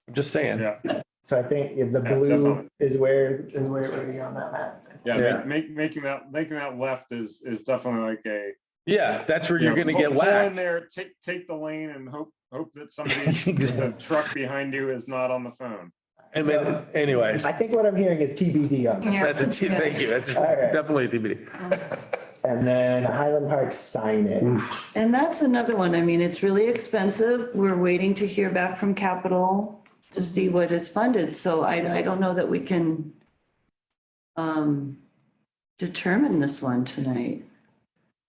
I'm just saying. Yeah. So I think the blue is where we're going to be on that map. Yeah, making that left is definitely like a. Yeah, that's where you're going to get pull whacked. in there, take the lane, and hope that somebody the truck behind you is not on the phone. And then, anyway, I think what I'm hearing is TBD on this. thank you. That's right. Definitely a TBD. And then Highland Park signage. And that's another one. I mean, it's really expensive. We're waiting to hear back from Capital to see what is funded. So I don't know that we can determine this one tonight,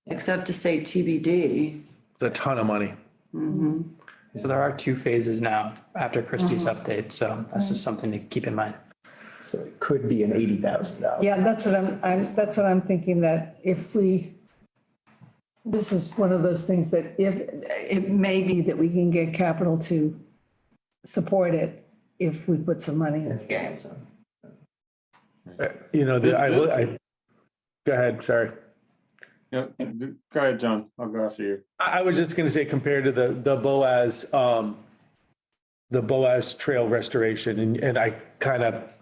except to say TBD. It's a ton of money. So there are 2 phases now after Christie's update. So that's just something to keep in mind. So it could be an $80,000. Yeah, that's what I'm thinking, that this is one of those things that if, it may be that we can get Capital to support it if we put some money in the game. Go ahead, sorry. Yeah, go ahead, John. I'll go after you. I was just going to say, compared to the Boaz Trail restoration, and I kind of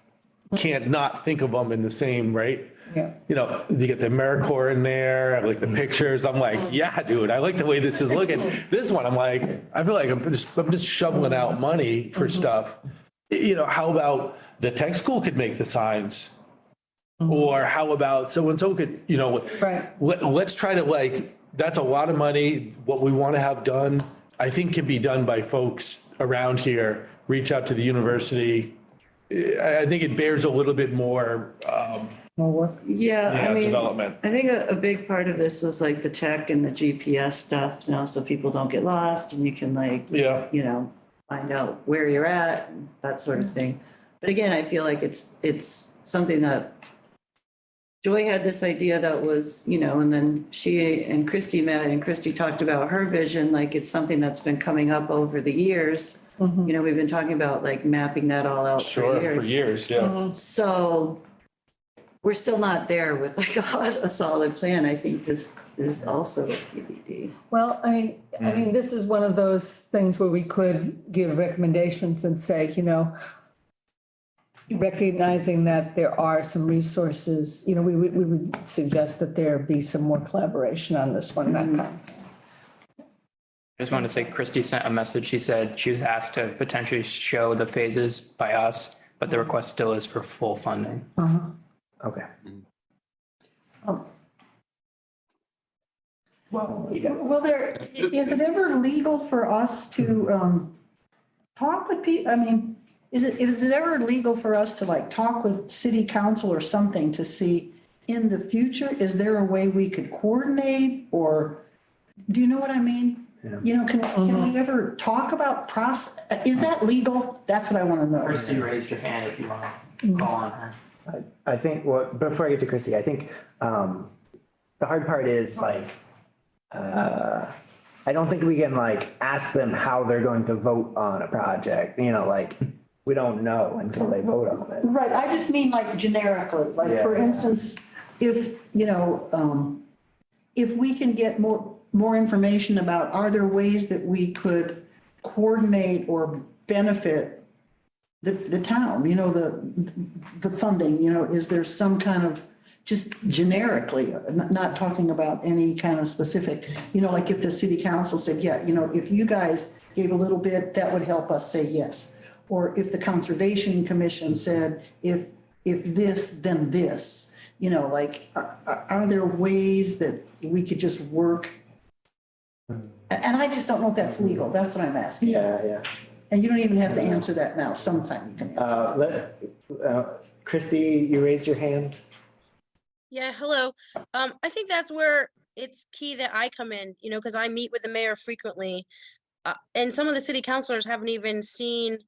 can't not think of them in the same, right? Yeah. You get the AmeriCorps in there, I like the pictures. I'm like, yeah, dude, I like the way this is looking. This one, I'm like, I feel like I'm just shoveling out money for stuff. How about the tech school could make the signs? Or how about so and so could, Right. let's try to that's a lot of money. What we want to have done, I think, can be done by folks around here. Reach out to the university. I think it bears a little bit more Yeah, I mean, development. I think a big part of this was like the tech and the GPS stuff, so people don't get lost and you can find out where you're at, that sort of thing. But again, I feel like it's something that Joy had this idea that was, and then she and Christy met, and Christy talked about her vision, like it's something that's been coming up over the years. We've been talking about mapping that all out for years. Yeah. So we're still not there with a solid plan. I think this is also a TBD. Well, I mean, this is one of those things where we could give recommendations and say, recognizing that there are some resources, we would suggest that there be some more collaboration on this one, that kind of thing. I just wanted to say Christy sent a message. She said she was asked to potentially show the phases by us, but the request still is for full funding. Okay. Well, is it ever legal for us to talk with people? I mean, is it ever legal for us to talk with city council or something to see in the future, is there a way we could coordinate, or do you know what I mean? Yeah. Can we ever talk about process? Is that legal? That's what I want to know. Christy raised her hand if you want to call on her. I think before I get to Christy, I think the hard part is I don't think we can ask them how they're going to vote on a project. We don't know until they vote on it. Right. I just mean generically, for instance, if we can get more information about, are there ways that we could coordinate or benefit the town, the funding, is there some kind of, just generically, not talking about any kind of specific, if the city council said, yeah, if you guys gave a little bit, that would help us say yes. Or if the Conservation Commission said, if this, then this, are there ways that we could just work? And I just don't know if that's legal. That's what I'm asking. Yeah. And you don't even have to answer that now. Sometime you can answer. Christy, you raised your hand. Yeah, hello. I think that's where it's key that I come in, because I meet with the mayor frequently. And some of the city councilors haven't even seen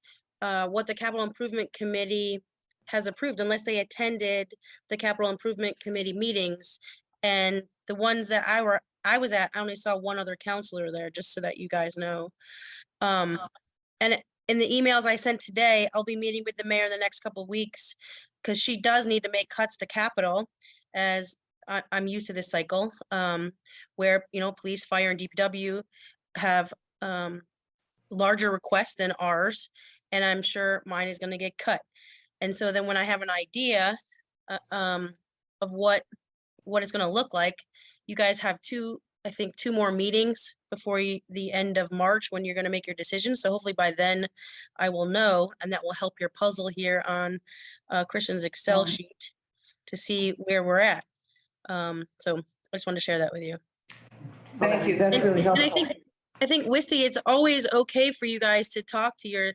what the capital improvement committee has approved unless they attended the capital improvement committee meetings. And the ones that I was at, I only saw one other counselor there, just so that you guys know. And in the emails I sent today, I'll be meeting with the mayor in the next couple of weeks because she does need to make cuts to capital, as I'm used to this cycle, where, police, fire, and DPW have larger requests than ours, and I'm sure mine is going to get cut. And so then when I have an idea of what it's going to look like, you guys have two more meetings before the end of March when you're going to make your decision. So hopefully by then I will know, and that will help your puzzle here on Christian's Excel sheet to see where we're at. So I just wanted to share that with you. Thank you. That's really And helpful. I think Wisty, it's always okay for you guys to talk to your,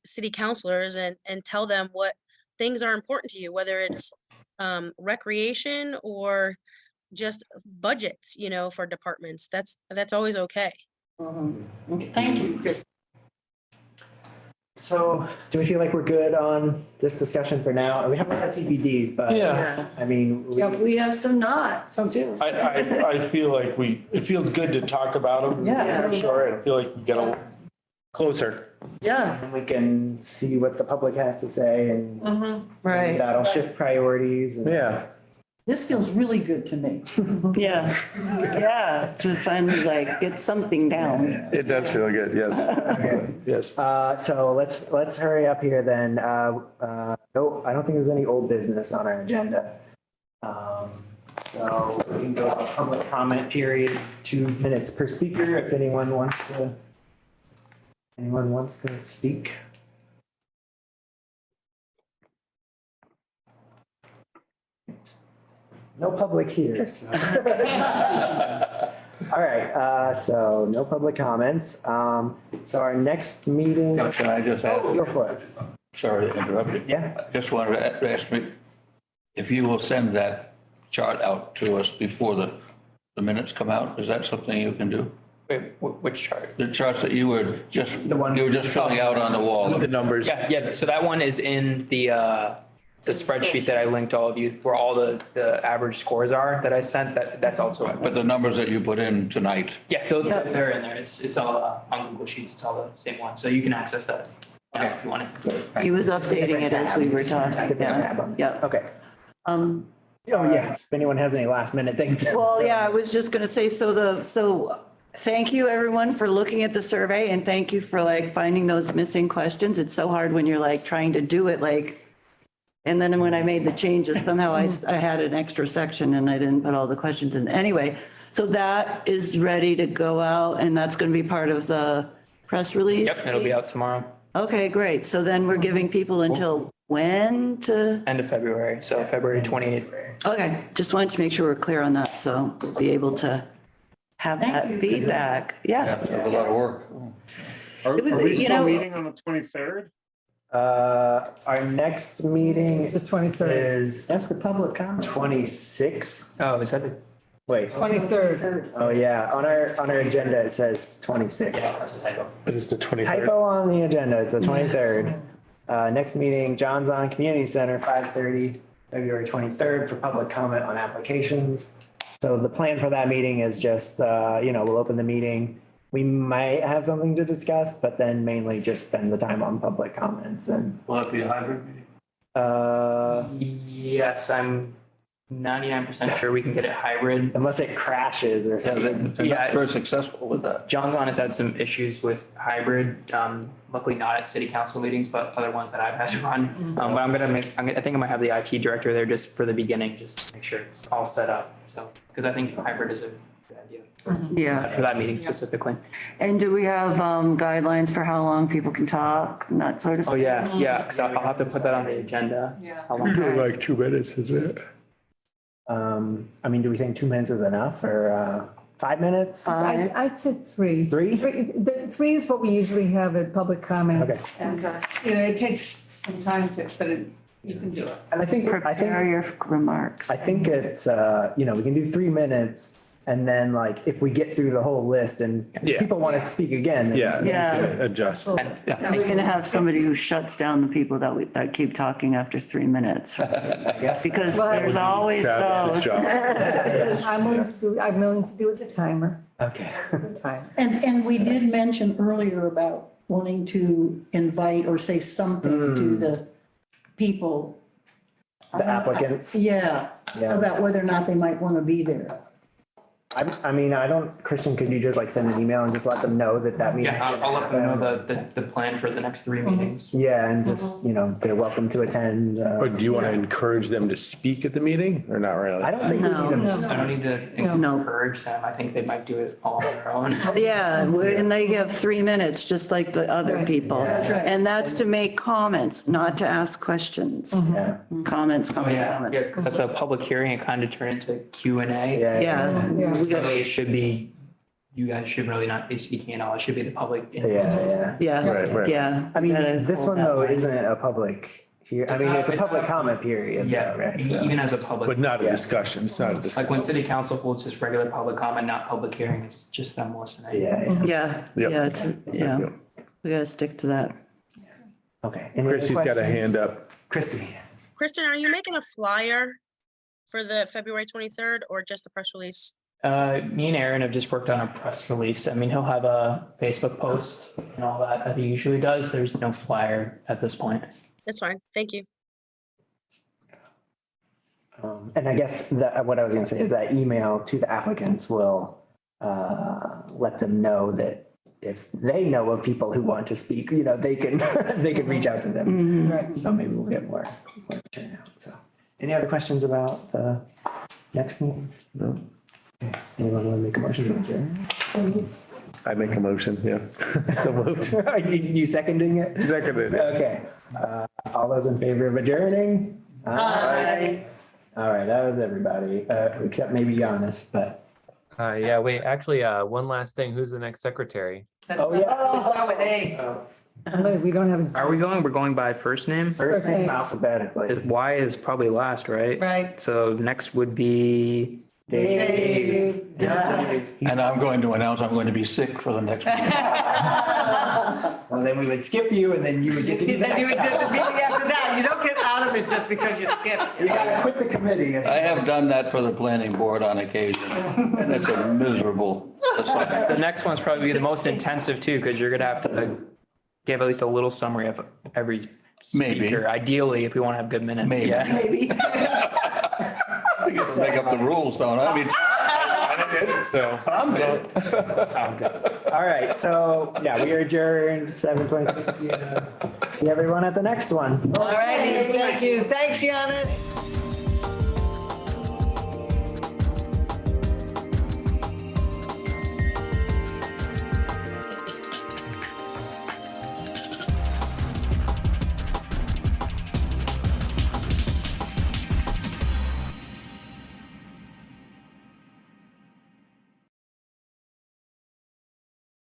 city councilors and tell them what things are important to you, whether it's recreation or just budgets, for departments. That's always okay. Thank you, Chris. So do we feel like we're good on this discussion for now? We have a lot of TBDs, but Yeah. I mean, Yeah, we have some knots. some too. I feel like it feels good to talk about them. Yeah. For sure. I feel like we get a closer. Yeah, And we can see what the public has to say and right. that'll shift priorities. And Yeah. This feels really good to me. Yeah, yeah, to finally get something down. It does feel good, yes. Okay. Yes. So let's hurry up here then. No, I don't think there's any old business on our agenda. So we can go to public comment period, 2 minutes per speaker if anyone wants to speak. No public here. So. All right, so no public comments. So our next meeting. Can I just add? Go for it. Sorry to interrupt you. Yeah. Just wanted to ask me if you will send that chart out to us before the minutes come out. Is that something you can do? Wait, which chart? The charts that you were just filling out on the wall. The numbers. Yeah, so that one is in the spreadsheet that I linked all of you, where all the average scores are that I sent, that's also. But the numbers that you put in tonight. Yeah, they're in there. It's all on Google Sheets. It's all the same one. So you can access that if you wanted to. He was updating it as we were talking. Yeah. Okay. Um, Oh, yeah. If anyone has any last minute things. Well, yeah, I was just gonna say, so thank you everyone for looking at the survey and thank you for finding those missing questions. It's so hard when you're trying to do it and then when I made the changes, somehow I had an extra section and I didn't put all the questions in. Anyway, so that is ready to go out and that's going to be part of the press release? Yep, it'll be out tomorrow. Okay, great. So then we're giving people until when to? End of February, so February 28th. Okay, just wanted to make sure we're clear on that, so we'll be able to have that feedback. Yeah. That's a lot of work. Are It was, we you still know- meeting on the 23rd? Our next meeting It's the 23rd. is That's the public comment. 26. Oh, is that the? Wait. 23rd. Oh, yeah. On our agenda, it says 26. Yeah, that's a typo. It is the 23rd. Typo on the agenda. It's the 23rd. Next meeting, John's on Community Center, 5:30, February 23rd for public comment on applications. So the plan for that meeting is just, we'll open the meeting. We might have something to discuss, but then mainly just spend the time on public comments and, Will it be a hybrid meeting? Yes, I'm 99% sure we can get it hybrid. unless it crashes or Yeah, something. they're not very successful with that. John's on has had some issues with hybrid, luckily not at city council meetings, but other ones that I've had to run. But I think I might have the IT director there just for the beginning, just to make sure it's all set up. So, because I think hybrid is a good idea Yeah. for that meeting specifically. And do we have guidelines for how long people can talk and that sort of? Oh, yeah, because I'll have to put that on the agenda. Yeah. How long? Like 2 minutes, is it? Do we think 2 minutes is enough or, 5 minutes? I'd say three. Three? Three is what we usually have at public comment. Okay. And, it takes some time but you can do it. And I think Your remarks. I think it's, we can do 3 minutes. And then like, if we get through the whole list and Yeah. people want to speak again. then Yeah. Yeah. Adjust. We're gonna have somebody who shuts down the people that keep talking after 3 minutes. I guess. Because there's always Travis's those. job. I'm willing to do with the timer. Okay. The timer. And we did mention earlier about wanting to invite or say something to the people. The applicants. Yeah, Yeah. about whether or not they might want to be there. Christian, could you just like send an email and just let them know that meeting? Yeah, I'll let them know the plan for the next 3 meetings. Yeah, and just, they're welcome to attend. Or do you want to encourage them to speak at the meeting or not really? I don't think we need them. I don't need to No. encourage them. I think they might do it all on their own. Yeah, and they have 3 minutes, just like the other people. That's right. And that's to make comments, not to ask questions. Yeah. Comments. Yeah, at the public hearing, it kind of turned into Q&A. Yeah. So it should be, you guys should really not be speaking at all. It should be the public. Yeah. Yeah, Right, right. yeah. I mean, Gotta this hold one that though line. isn't a public here. I mean, it's a public comment period. Yeah, though, right? So- even as a public. But not a Yeah. discussion. It's not a Like discussion. when city council holds just regular public comment, not public hearing, it's just them listening. Yeah. Yeah, Yep. yeah, we gotta stick to that. Okay. Any other Chrissy's got a questions? hand up. Christy. Kristen, are you making a flyer for the February 23rd or just a press release? Me and Aaron have just worked on a press release. I mean, he'll have a Facebook post and all that he usually does. There's no flyer at this point. That's fine. Thank you. And I guess that what I was gonna say is that email to the applicants will let them know that if they know of people who want to speak, they can they can reach out to them. Right. So maybe we'll get more turnout. So any other questions about the next meeting? No. Okay. Anyone want to make a motion to adjourn? I make a motion, yeah. So moved. You seconding it? Seconded. Okay. All those in favor of adjourning? Aye. All right, that was everybody, except maybe Giannis, but. Yeah, wait, actually, one last thing. Who's the next secretary? Oh, yeah. Start with A. We don't have. Are we going? We're going by first name? First name name. alphabetically. Y is probably last, right? Right. So next would be. Dave. And I'm going to announce I'm going to be sick for the next meeting. Well, then we would skip you and then you would get to do the Then you would next do the one. meeting after that. You don't get out of it just because you skipped. You gotta quit the committee. I have done that for the planning board on occasion, and it's a miserable assignment. The next one's probably be the most intensive too, because you're gonna have to give at least a little summary of every Maybe. speaker, ideally, if we want to have good minutes. Maybe. Yeah. Maybe. I get to make up the rules, don't I? I mean, So. Tom did. All right, so, yeah, we are adjourned 7:26 PM. See everyone at the next one. All righty, thank you. Thanks, Giannis.